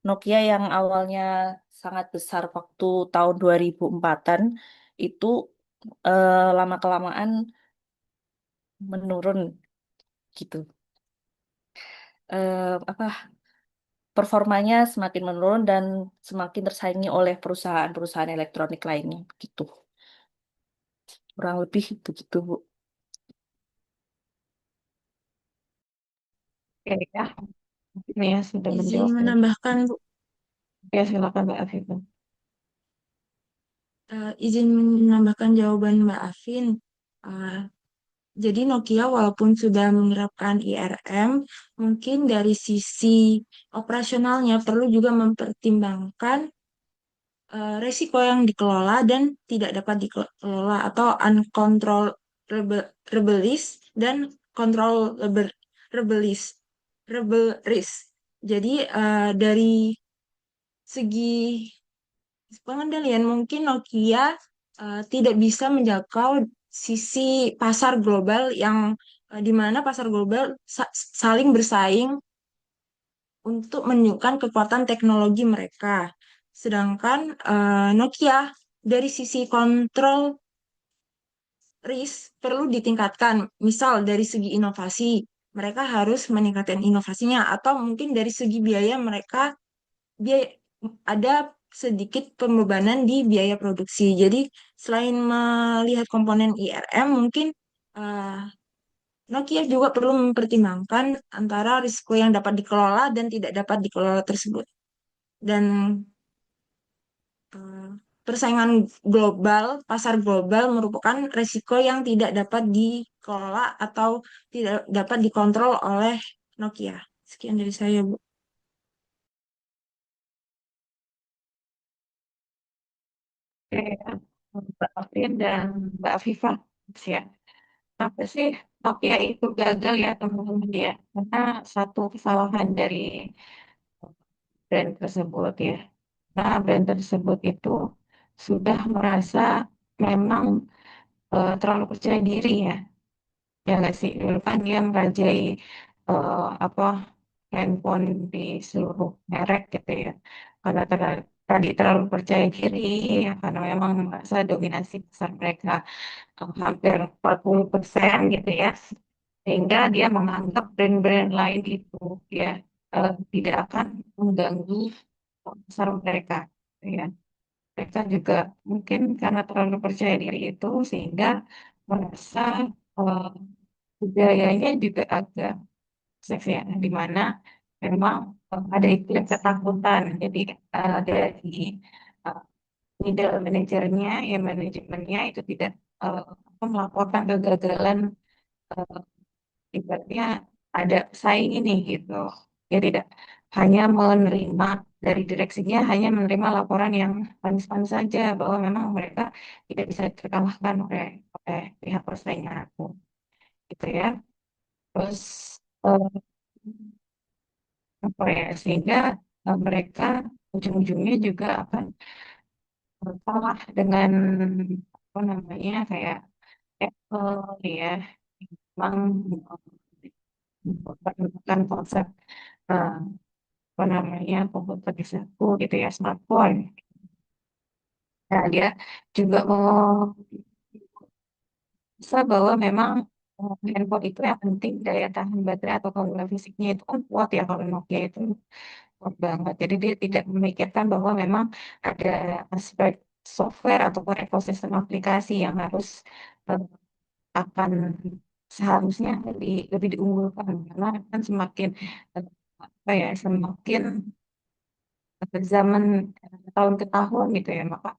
Nokia yang awalnya sangat besar waktu tahun 2004-an itu lama-kelamaan menurun gitu. Apa performanya semakin menurun dan semakin tersaingi oleh perusahaan-perusahaan elektronik lainnya gitu. Kurang lebih begitu, Bu. Oke ya, ini ya sudah Izin menjawab tadi. menambahkan, Bu. Ya silakan Mbak Afifah. Izin menambahkan jawaban Mbak Afin. Eh, jadi Nokia walaupun sudah menerapkan IRM, mungkin dari sisi operasionalnya perlu juga mempertimbangkan resiko yang dikelola dan tidak dapat dikelola atau uncontrollable dan controllable rebellious rebel risk. Jadi dari segi pengendalian mungkin Nokia tidak bisa menjangkau sisi pasar global yang di mana pasar global saling bersaing untuk menunjukkan kekuatan teknologi mereka. Sedangkan Nokia dari sisi kontrol risk perlu ditingkatkan. Misal dari segi inovasi, mereka harus meningkatkan inovasinya atau mungkin dari segi biaya mereka biaya, ada sedikit pembebanan di biaya produksi. Jadi selain melihat komponen IRM, mungkin eh, Nokia juga perlu mempertimbangkan antara risiko yang dapat dikelola dan tidak dapat dikelola tersebut. Dan eh, persaingan global, pasar global merupakan risiko yang tidak dapat dikelola atau tidak dapat dikontrol oleh Nokia. Sekian dari saya, Bu. Oke, Mbak Afin dan Mbak Afifah. Siap. Apa sih Nokia itu gagal ya teman-teman ya? Karena satu kesalahan dari brand tersebut ya. Nah, brand tersebut itu sudah merasa memang terlalu percaya diri ya. Ya nggak sih? Dulu kan dia merajai apa handphone di seluruh merek gitu ya. Karena tadi terlalu percaya diri, ya, karena memang merasa dominasi pasar mereka hampir 40% gitu ya. Sehingga dia menganggap brand-brand lain itu ya tidak akan mengganggu pasar mereka. Ya. Mereka juga mungkin karena terlalu percaya diri itu sehingga merasa eh, budayanya juga agak seks ya, di mana memang ada iklim ketakutan. Jadi dari uh, middle manajernya, ya manajemennya itu tidak melaporkan kegagalan ibaratnya ada pesaing ini gitu. Dia tidak hanya menerima dari direksinya, hanya menerima laporan yang manis-manis saja bahwa memang mereka tidak bisa terkalahkan oleh pihak persaingan aku, gitu ya. Terus eh, apa ya sehingga mereka ujung-ujungnya juga akan kalah dengan apa namanya kayak Apple ya, memang memperkenalkan konsep eh, apa namanya komputer di saku gitu ya, smartphone. Nah, dia juga mau bisa bahwa memang handphone itu yang penting daya tahan baterai atau kalori fisiknya itu kan kuat ya, kalau Nokia itu kuat banget. Jadi dia tidak memikirkan bahwa memang ada aspek software ataupun ekosistem aplikasi yang harus eh, akan seharusnya lebih diunggulkan, karena kan semakin apa ya semakin berzaman tahun ke tahun gitu ya, maka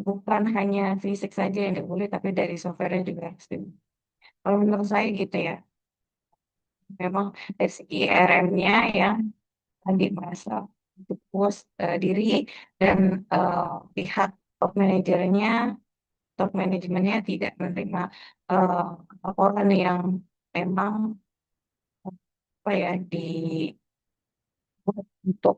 bukan hanya fisik saja yang boleh, tapi dari softwarenya juga harus kalau menurut saya gitu ya, memang dari segi RM-nya yang tadi merasa untuk puas diri, dan eh, pihak top manajernya, top manajemennya tidak menerima eh, laporan yang memang apa ya dibuat untuk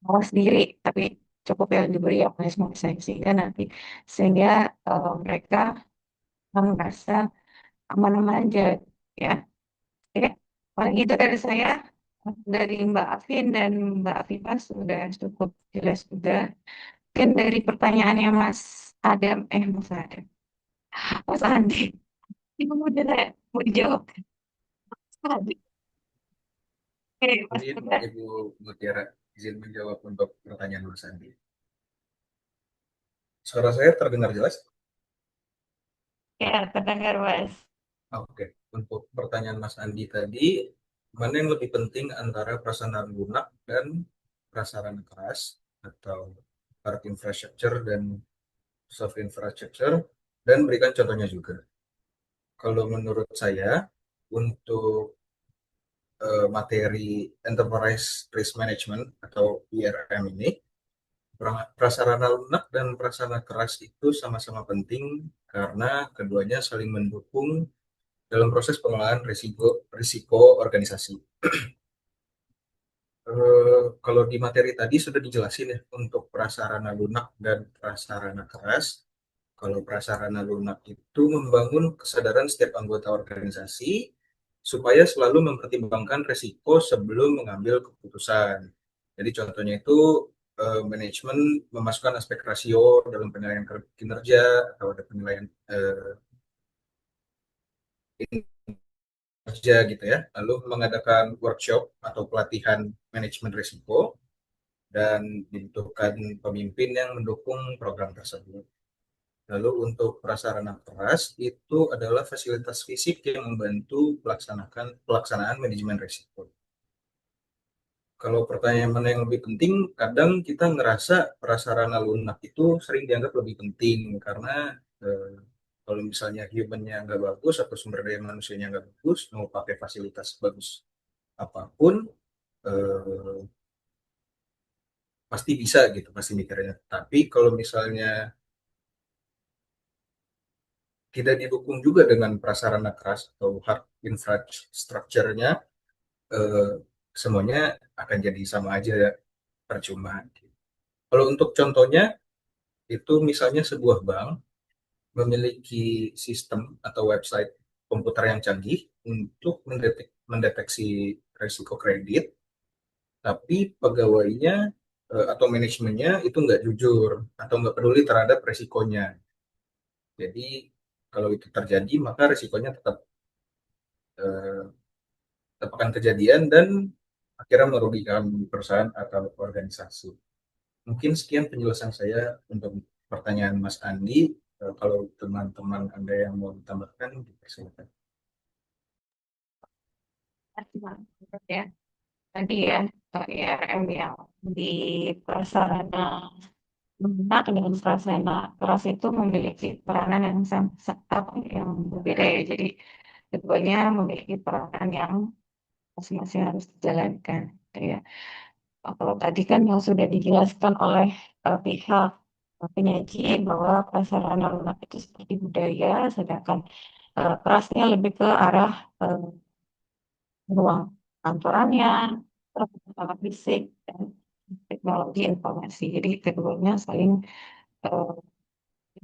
mawas diri, tapi cukup yang diberi apresiasi sehingga nanti sehingga mereka merasa aman-aman aja ya. Oke, paling itu dari saya, dari Mbak Afin dan Mbak Afifah sudah cukup jelas juga. Mungkin dari pertanyaannya Mas Adam, Mas Adam, Mas Andi, ini mau dijawab. Mas Andi. Oke, Mas Izin Adam. Ibu Mutiara, izin menjawab untuk pertanyaan Mas Andi. Suara saya terdengar jelas? Ya, terdengar Mas. Oke, untuk pertanyaan Mas Andi tadi, mana yang lebih penting antara prasarana lunak dan prasarana keras atau hard infrastructure dan soft infrastructure, dan berikan contohnya juga. Kalau menurut saya, untuk materi Enterprise Risk Management atau IRM ini, prasarana lunak dan prasarana keras itu sama-sama penting karena keduanya saling mendukung dalam proses pengelolaan risiko organisasi. Kalau di materi tadi sudah dijelasin ya untuk prasarana lunak dan prasarana keras. Kalau prasarana lunak itu membangun kesadaran setiap anggota organisasi supaya selalu mempertimbangkan risiko sebelum mengambil keputusan. Jadi contohnya itu manajemen memasukkan aspek rasio dalam penilaian kinerja atau ada penilaian kerja gitu ya. Lalu mengadakan workshop atau pelatihan manajemen risiko dan dibutuhkan pemimpin yang mendukung program tersebut. Lalu untuk prasarana keras itu adalah fasilitas fisik yang membantu pelaksanaan manajemen risiko. Kalau pertanyaan mana yang lebih penting, kadang kita ngerasa prasarana lunak itu sering dianggap lebih penting karena eh, kalau misalnya human-nya nggak bagus atau sumber daya manusianya nggak bagus, mau pakai fasilitas bagus apapun eh, pasti bisa gitu, pasti mikirnya. Tapi kalau misalnya tidak didukung juga dengan prasarana keras atau hard infrastructure-nya, eh, semuanya akan jadi sama aja ya, percuma. Kalau untuk contohnya, itu misalnya sebuah bank memiliki sistem atau website komputer yang canggih untuk mendeteksi risiko kredit, tapi pegawainya atau manajemennya itu nggak jujur atau nggak peduli terhadap risikonya. Jadi kalau itu terjadi, maka risikonya eh, tetap akan kejadian dan akhirnya merugikan perusahaan atau organisasi. Mungkin sekian penjelasan saya untuk pertanyaan Mas Andi. Kalau teman-teman Anda yang mau ditambahkan, dipersilakan. Terima kasih ya. Tadi ya, IRM yang di prasarana lunak dan prasarana keras itu memiliki peranan yang apa yang berbeda ya. Jadi keduanya memiliki peranan yang masing-masing harus dijalankan. Gitu ya. Kalau tadi kan yang sudah dijelaskan oleh pihak penyaji bahwa prasarana lunak itu seperti budaya, sedangkan kerasnya lebih ke arah ruang kantorannya, peralatan fisik, dan teknologi informasi. Jadi keduanya saling eh,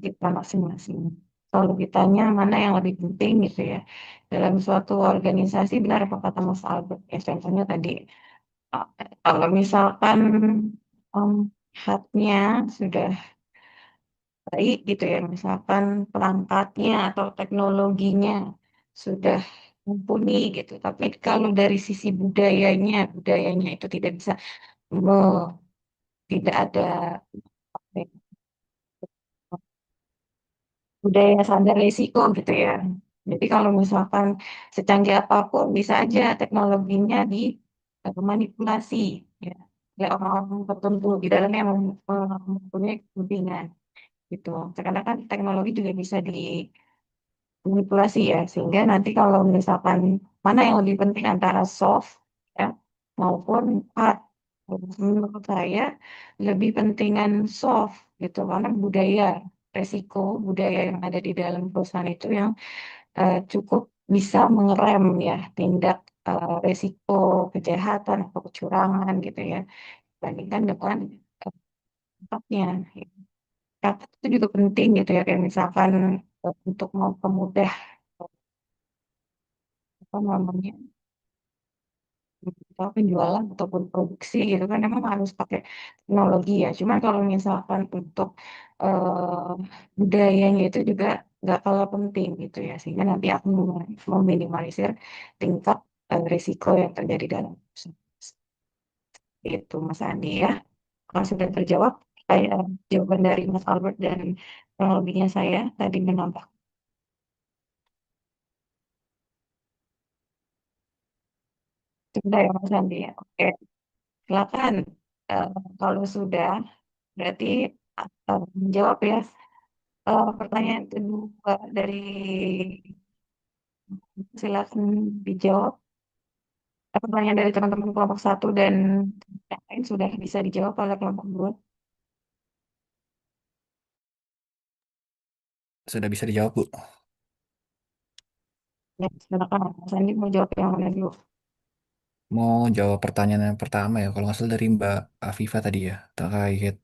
kita masing-masing. Kalau ditanya mana yang lebih penting gitu ya, dalam suatu organisasi benar apa kata Mas Albert ya, contohnya tadi eh, kalau misalkan um, hardnya sudah baik gitu ya, misalkan perangkatnya atau teknologinya sudah mumpuni gitu. Tapi kalau dari sisi budayanya itu tidak bisa tidak ada apa ya, budaya sadar risiko gitu ya. Jadi kalau misalkan secanggih apapun bisa aja teknologinya dimanipulasi ya oleh orang-orang tertentu di dalamnya yang mempunyai kepentingan gitu. Karena kan teknologi juga bisa manipulasi ya, sehingga nanti kalau misalkan mana yang lebih penting antara soft ya maupun hard, menurut saya lebih pentingan soft gitu, karena budaya yang ada di dalam perusahaan itu yang cukup bisa mengerem ya tindak resiko kejahatan atau kecurangan gitu ya, dibandingkan dengan dampaknya. Dampak itu juga penting gitu ya, kayak misalkan untuk mempermudah apa namanya penjualan ataupun produksi gitu kan emang harus pakai teknologi ya. Cuman kalau misalkan untuk eh, budayanya itu juga nggak kalah penting gitu ya, sehingga nanti akan meminimalisir tingkat risiko yang terjadi dalam usaha. Itu Mas Andi ya. Kalau sudah terjawab, saya jawaban dari Mas Albert dan kurang lebihnya saya tadi menambah. Sudah ya Mas Andi ya. Oke, silakan. Eh, kalau sudah, berarti menjawab ya. Pertanyaan kedua dari silakan dijawab. Pertanyaan dari teman-teman kelompok satu dan yang lain sudah bisa dijawab oleh kelompok dua. Sudah bisa dijawab, Bu. Ya, silakan Mas Andi mau jawab yang mana dulu? Mau jawab pertanyaan yang pertama ya, kalau nggak salah dari Mbak Afifa tadi ya, terkait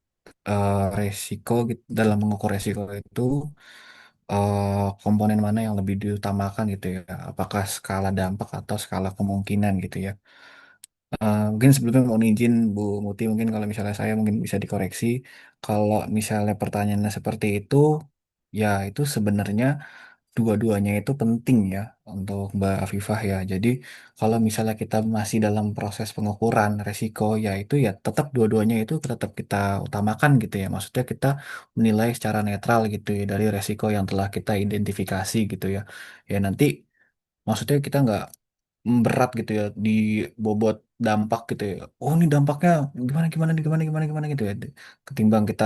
resiko gitu, dalam mengukur resiko itu komponen mana yang lebih diutamakan gitu ya, apakah skala dampak atau skala kemungkinan gitu ya. Mungkin sebelumnya mau izin Bu Muti, mungkin kalau misalnya saya mungkin bisa dikoreksi, kalau misalnya pertanyaannya seperti itu, ya itu sebenarnya dua-duanya itu penting ya untuk Mbak Afifah ya. Jadi kalau misalnya kita masih dalam proses pengukuran resiko ya itu ya tetap dua-duanya itu tetap kita utamakan gitu ya. Maksudnya kita menilai secara netral gitu ya dari resiko yang telah kita identifikasi gitu ya. Ya nanti maksudnya kita nggak berat gitu ya di bobot dampak gitu ya. Oh ini dampaknya gimana gimana gimana gimana gimana gitu ya. Ketimbang kita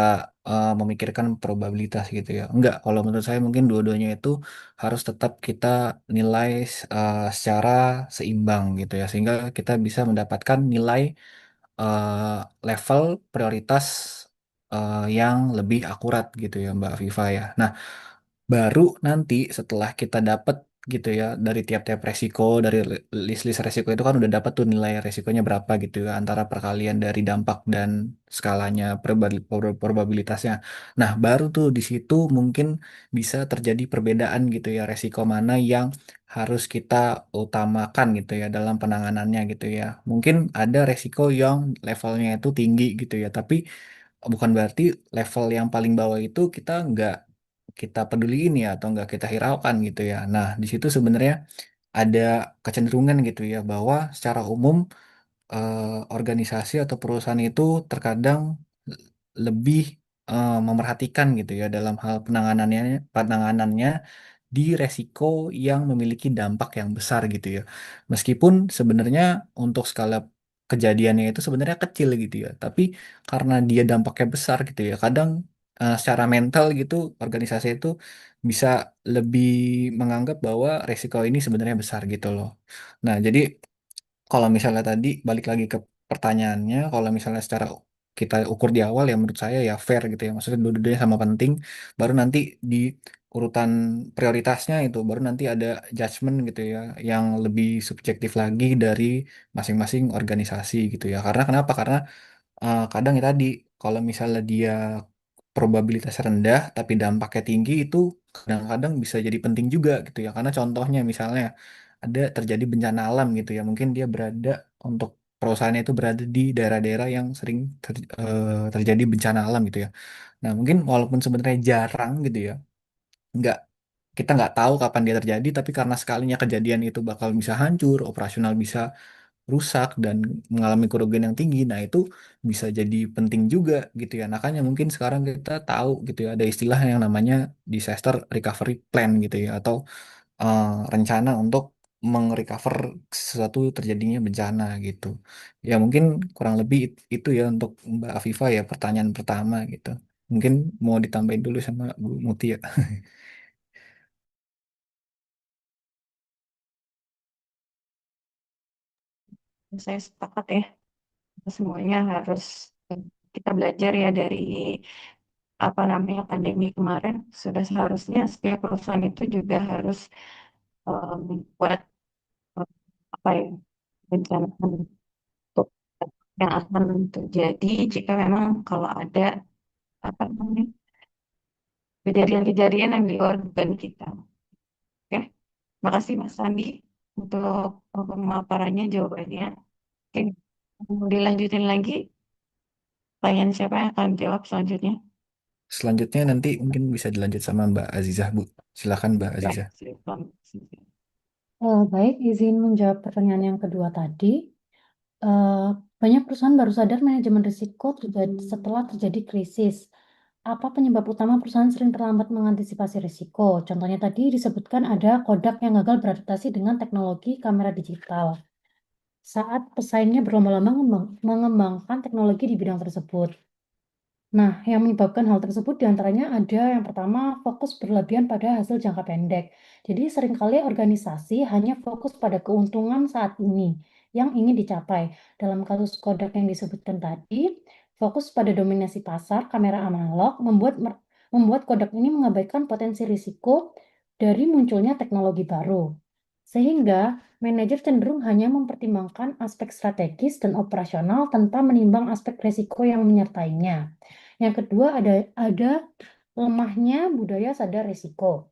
memikirkan probabilitas gitu ya. Enggak, kalau menurut saya mungkin dua-duanya itu harus tetap kita nilai secara seimbang gitu ya. Sehingga kita bisa mendapatkan nilai eh, level prioritas yang lebih akurat gitu ya Mbak Viva ya. Nah, baru nanti setelah kita dapat gitu ya dari tiap-tiap resiko dari list-list resiko itu kan udah dapat tuh nilai resikonya berapa gitu ya antara perkalian dari dampak dan skalanya probabilitasnya. Nah, baru tuh di situ mungkin bisa terjadi perbedaan gitu ya resiko mana yang harus kita utamakan gitu ya dalam penanganannya gitu ya. Mungkin ada resiko yang levelnya itu tinggi gitu ya, tapi bukan berarti level yang paling bawah itu kita nggak kita peduliin ya atau nggak kita hiraukan gitu ya. Nah, di situ sebenarnya ada kecenderungan gitu ya bahwa secara umum organisasi atau perusahaan itu terkadang lebih memerhatikan gitu ya dalam hal penanganannya di resiko yang memiliki dampak yang besar gitu ya. Meskipun sebenarnya untuk skala kejadiannya itu sebenarnya kecil gitu ya, tapi karena dia dampaknya besar gitu ya, kadang secara mental gitu organisasi itu bisa lebih menganggap bahwa resiko ini sebenarnya besar gitu loh. Nah, jadi kalau misalnya tadi balik lagi ke pertanyaannya, kalau misalnya secara kita ukur di awal ya menurut saya ya fair gitu ya. Maksudnya dua-duanya sama penting. Baru nanti di urutan prioritasnya itu baru nanti ada judgement gitu ya yang lebih subjektif lagi dari masing-masing organisasi gitu ya. Karena kenapa? Karena kadang ya tadi kalau misalnya dia probabilitas rendah tapi dampaknya tinggi itu kadang-kadang bisa jadi penting juga gitu ya karena contohnya misalnya ada terjadi bencana alam gitu ya mungkin dia berada untuk perusahaannya itu berada di daerah-daerah yang sering terjadi bencana alam gitu ya. Nah mungkin walaupun sebenarnya jarang gitu ya nggak kita nggak tahu kapan dia terjadi tapi karena sekalinya kejadian itu bakal bisa hancur operasional bisa rusak dan mengalami kerugian yang tinggi. Nah, itu bisa jadi penting juga gitu ya. Makanya mungkin sekarang kita tahu gitu ya ada istilah yang namanya disaster recovery plan gitu ya atau eh, rencana untuk mengrecover sesuatu terjadinya bencana gitu. Ya mungkin kurang lebih itu ya untuk Mbak Afifa ya pertanyaan pertama gitu. Mungkin mau ditambahin dulu sama Bu Mutia. Saya sepakat ya, semuanya harus kita belajar ya dari apa namanya pandemi kemarin. Sudah seharusnya setiap perusahaan itu juga harus membuat apa ya rencana untuk yang akan terjadi jika memang kalau ada apa namanya kejadian-kejadian yang di organ kita. Oke, makasih Mas Sandi untuk pemaparannya, jawabannya. Oke, mau dilanjutin lagi. Pertanyaan siapa yang akan jawab selanjutnya? Selanjutnya nanti mungkin bisa dilanjut sama Mbak Azizah, Bu. Silakan Mbak Ya, Azizah. silakan. Baik, izin menjawab pertanyaan yang kedua tadi. Eh, Banyak perusahaan baru sadar manajemen risiko setelah terjadi krisis. Apa penyebab utama perusahaan sering terlambat mengantisipasi risiko? Contohnya tadi disebutkan ada Kodak yang gagal beradaptasi dengan teknologi kamera digital saat pesaingnya berlomba-lomba mengembangkan teknologi di bidang tersebut. Nah, yang menyebabkan hal tersebut diantaranya ada yang pertama fokus berlebihan pada hasil jangka pendek. Jadi seringkali organisasi hanya fokus pada keuntungan saat ini yang ingin dicapai. Dalam kasus Kodak yang disebutkan tadi, fokus pada dominasi pasar kamera analog membuat Kodak ini mengabaikan potensi risiko dari munculnya teknologi baru. Sehingga manajer cenderung hanya mempertimbangkan aspek strategis dan operasional tanpa menimbang aspek risiko yang menyertainya. Yang kedua ada lemahnya budaya sadar risiko.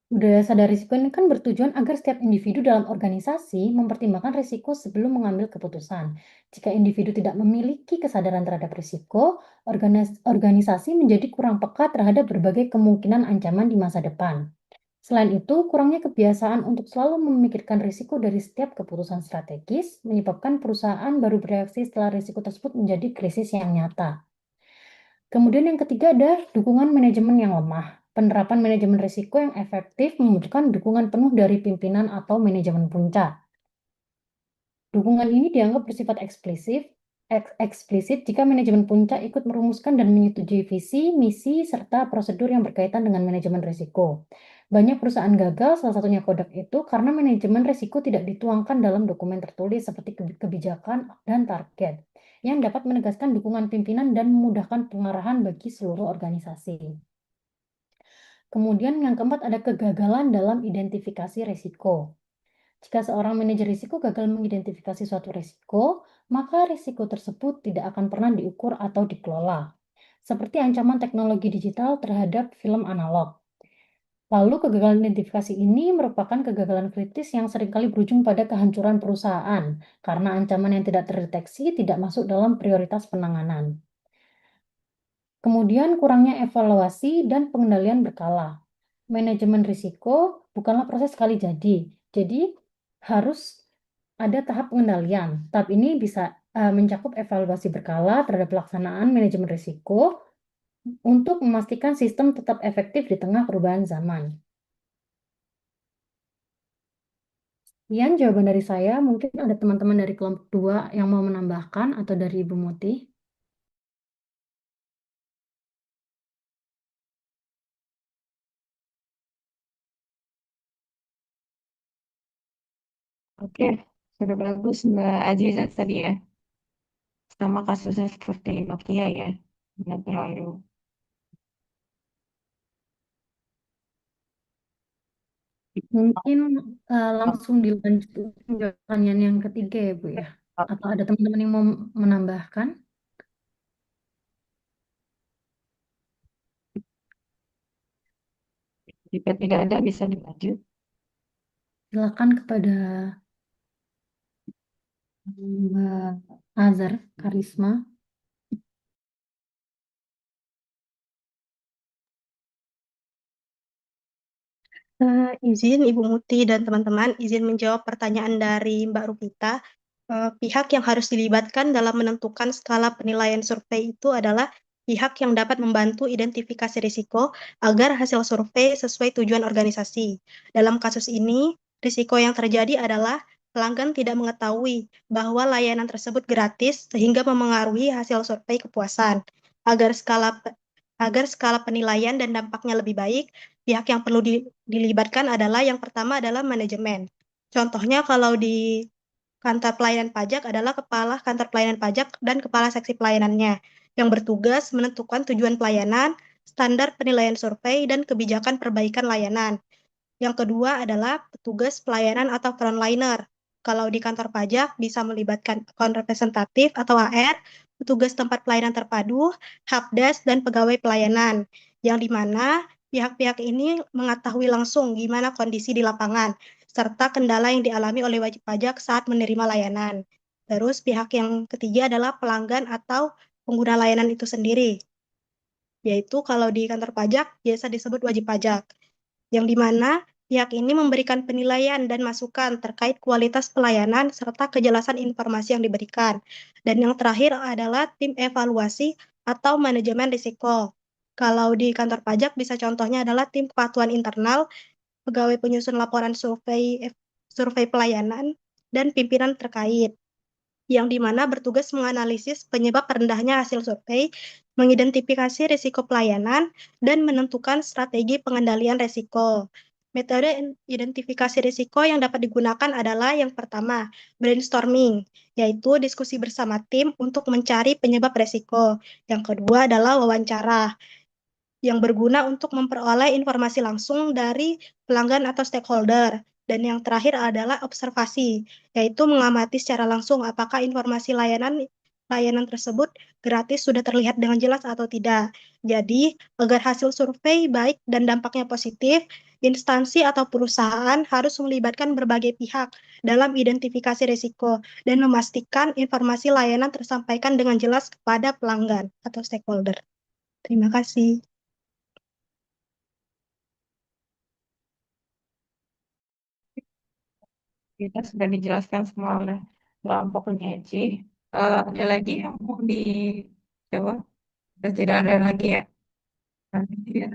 Budaya sadar risiko ini kan bertujuan agar setiap individu dalam organisasi mempertimbangkan risiko sebelum mengambil keputusan. Jika individu tidak memiliki kesadaran terhadap risiko, organisasi menjadi kurang peka terhadap berbagai kemungkinan ancaman di masa depan. Selain itu, kurangnya kebiasaan untuk selalu memikirkan risiko dari setiap keputusan strategis menyebabkan perusahaan baru bereaksi setelah risiko tersebut menjadi krisis yang nyata. Kemudian yang ketiga ada dukungan manajemen yang lemah. Penerapan manajemen risiko yang efektif membutuhkan dukungan penuh dari pimpinan atau manajemen puncak. Dukungan ini dianggap bersifat eksplisit jika manajemen puncak ikut merumuskan dan menyetujui visi, misi, serta prosedur yang berkaitan dengan manajemen risiko. Banyak perusahaan gagal, salah satunya Kodak itu, karena manajemen risiko tidak dituangkan dalam dokumen tertulis seperti kebijakan dan target, yang dapat menegaskan dukungan pimpinan dan memudahkan pengarahan bagi seluruh organisasi. Kemudian yang keempat ada kegagalan dalam identifikasi risiko. Jika seorang manajer risiko gagal mengidentifikasi suatu risiko, maka risiko tersebut tidak akan pernah diukur atau dikelola, seperti ancaman teknologi digital terhadap film analog. Lalu kegagalan identifikasi ini merupakan kegagalan kritis yang seringkali berujung pada kehancuran perusahaan, karena ancaman yang tidak terdeteksi tidak masuk dalam prioritas penanganan. Kemudian kurangnya evaluasi dan pengendalian berkala. Manajemen risiko bukanlah proses sekali jadi harus ada tahap pengendalian. Tahap ini bisa mencakup evaluasi berkala terhadap pelaksanaan manajemen risiko untuk memastikan sistem tetap efektif di tengah perubahan zaman. Sekian jawaban dari saya. Mungkin ada teman-teman dari kelompok 2 yang mau menambahkan atau dari Ibu Muti. Oke, sudah bagus Mbak Azizah tadi ya. Sama kasusnya seperti Nokia ya. Nggak terlalu. Mungkin langsung dilanjut pertanyaan yang ketiga ya Bu ya. Atau ada teman-teman yang mau menambahkan? Jika tidak ada bisa dilanjut. Silakan kepada Mbak Azhar Karisma. Izin Ibu Muti dan teman-teman, izin menjawab pertanyaan dari Mbak Rupita. Pihak yang harus dilibatkan dalam menentukan skala penilaian survei itu adalah pihak yang dapat membantu identifikasi risiko agar hasil survei sesuai tujuan organisasi. Dalam kasus ini, risiko yang terjadi adalah pelanggan tidak mengetahui bahwa layanan tersebut gratis sehingga memengaruhi hasil survei kepuasan. Agar skala penilaian dan dampaknya lebih baik, pihak yang perlu dilibatkan adalah yang pertama adalah manajemen. Contohnya kalau di kantor pelayanan pajak adalah kepala kantor pelayanan pajak dan kepala seksi pelayanannya yang bertugas menentukan tujuan pelayanan, standar penilaian survei, dan kebijakan perbaikan layanan. Yang kedua adalah petugas pelayanan atau frontliner. Kalau di kantor pajak bisa melibatkan akun representatif atau AR, petugas tempat pelayanan terpadu, helpdesk, dan pegawai pelayanan, yang dimana pihak-pihak ini mengetahui langsung gimana kondisi di lapangan, serta kendala yang dialami oleh wajib pajak saat menerima layanan. Terus pihak yang ketiga adalah pelanggan atau pengguna layanan itu sendiri, yaitu kalau di kantor pajak biasa disebut wajib pajak, yang dimana pihak ini memberikan penilaian dan masukan terkait kualitas pelayanan serta kejelasan informasi yang diberikan. Dan yang terakhir adalah tim evaluasi atau manajemen risiko. Kalau di kantor pajak bisa contohnya adalah tim kepatuhan internal, pegawai penyusun laporan survei pelayanan, dan pimpinan terkait, yang dimana bertugas menganalisis penyebab rendahnya hasil survei, mengidentifikasi risiko pelayanan, dan menentukan strategi pengendalian risiko. Metode identifikasi risiko yang dapat digunakan adalah yang pertama, brainstorming, yaitu diskusi bersama tim untuk mencari penyebab risiko. Yang kedua adalah wawancara, yang berguna untuk memperoleh informasi langsung dari pelanggan atau stakeholder. Dan yang terakhir adalah observasi, yaitu mengamati secara langsung apakah informasi layanan tersebut gratis sudah terlihat dengan jelas atau tidak. Jadi, agar hasil survei baik dan dampaknya positif, instansi atau perusahaan harus melibatkan berbagai pihak dalam identifikasi risiko dan memastikan informasi layanan tersampaikan dengan jelas kepada pelanggan atau stakeholder. Terima kasih. Kita sudah dijelaskan semua oleh kelompoknya Ci. Ada lagi yang mau dijawab? Sudah tidak ada lagi ya? Nanti ya.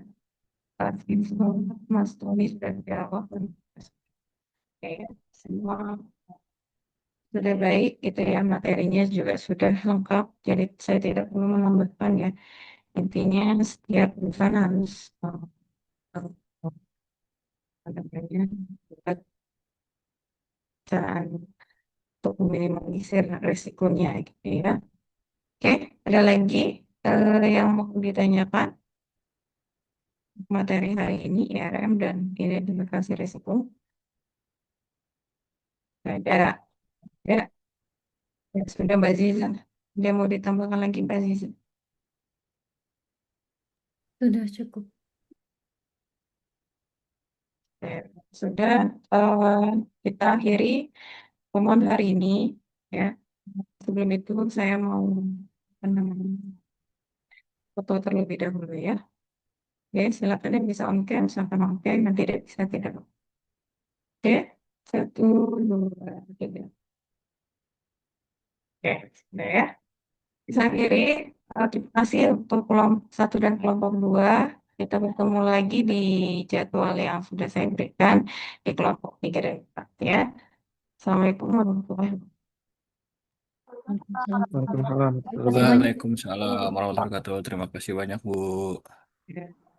Kasih semua Mas Tony sudah dijawab. Oke, semua sudah baik gitu ya, materinya juga sudah lengkap. Jadi saya tidak perlu menambahkan ya. Intinya setiap perusahaan harus ada namanya buat cara untuk meminimalisir resikonya gitu ya. Oke, ada lagi yang mau ditanyakan materi hari ini IRM dan identifikasi risiko? Ada, ya, ya sudah Mbak Ziza. Ada mau ditambahkan lagi Mbak Ziza? Sudah cukup. Oke, sudah kita akhiri pertemuan hari ini ya. Sebelum itu saya mau apa namanya, foto terlebih dahulu ya. Oke, silakan yang bisa on cam, silakan on cam, yang tidak bisa tidak. Oke, satu, dua, tiga. Oke, sudah ya. Bisa akhiri. Terima kasih untuk kelompok satu dan kelompok dua. Kita bertemu lagi di jadwal yang sudah saya berikan di kelompok tiga dan empat ya. Assalamualaikum warahmatullahi Waalaikumsalam. Terima kasih banyak. Waalaikumsalam warahmatullahi wabarakatuh. Terima kasih banyak, Bu. wabarakatuh.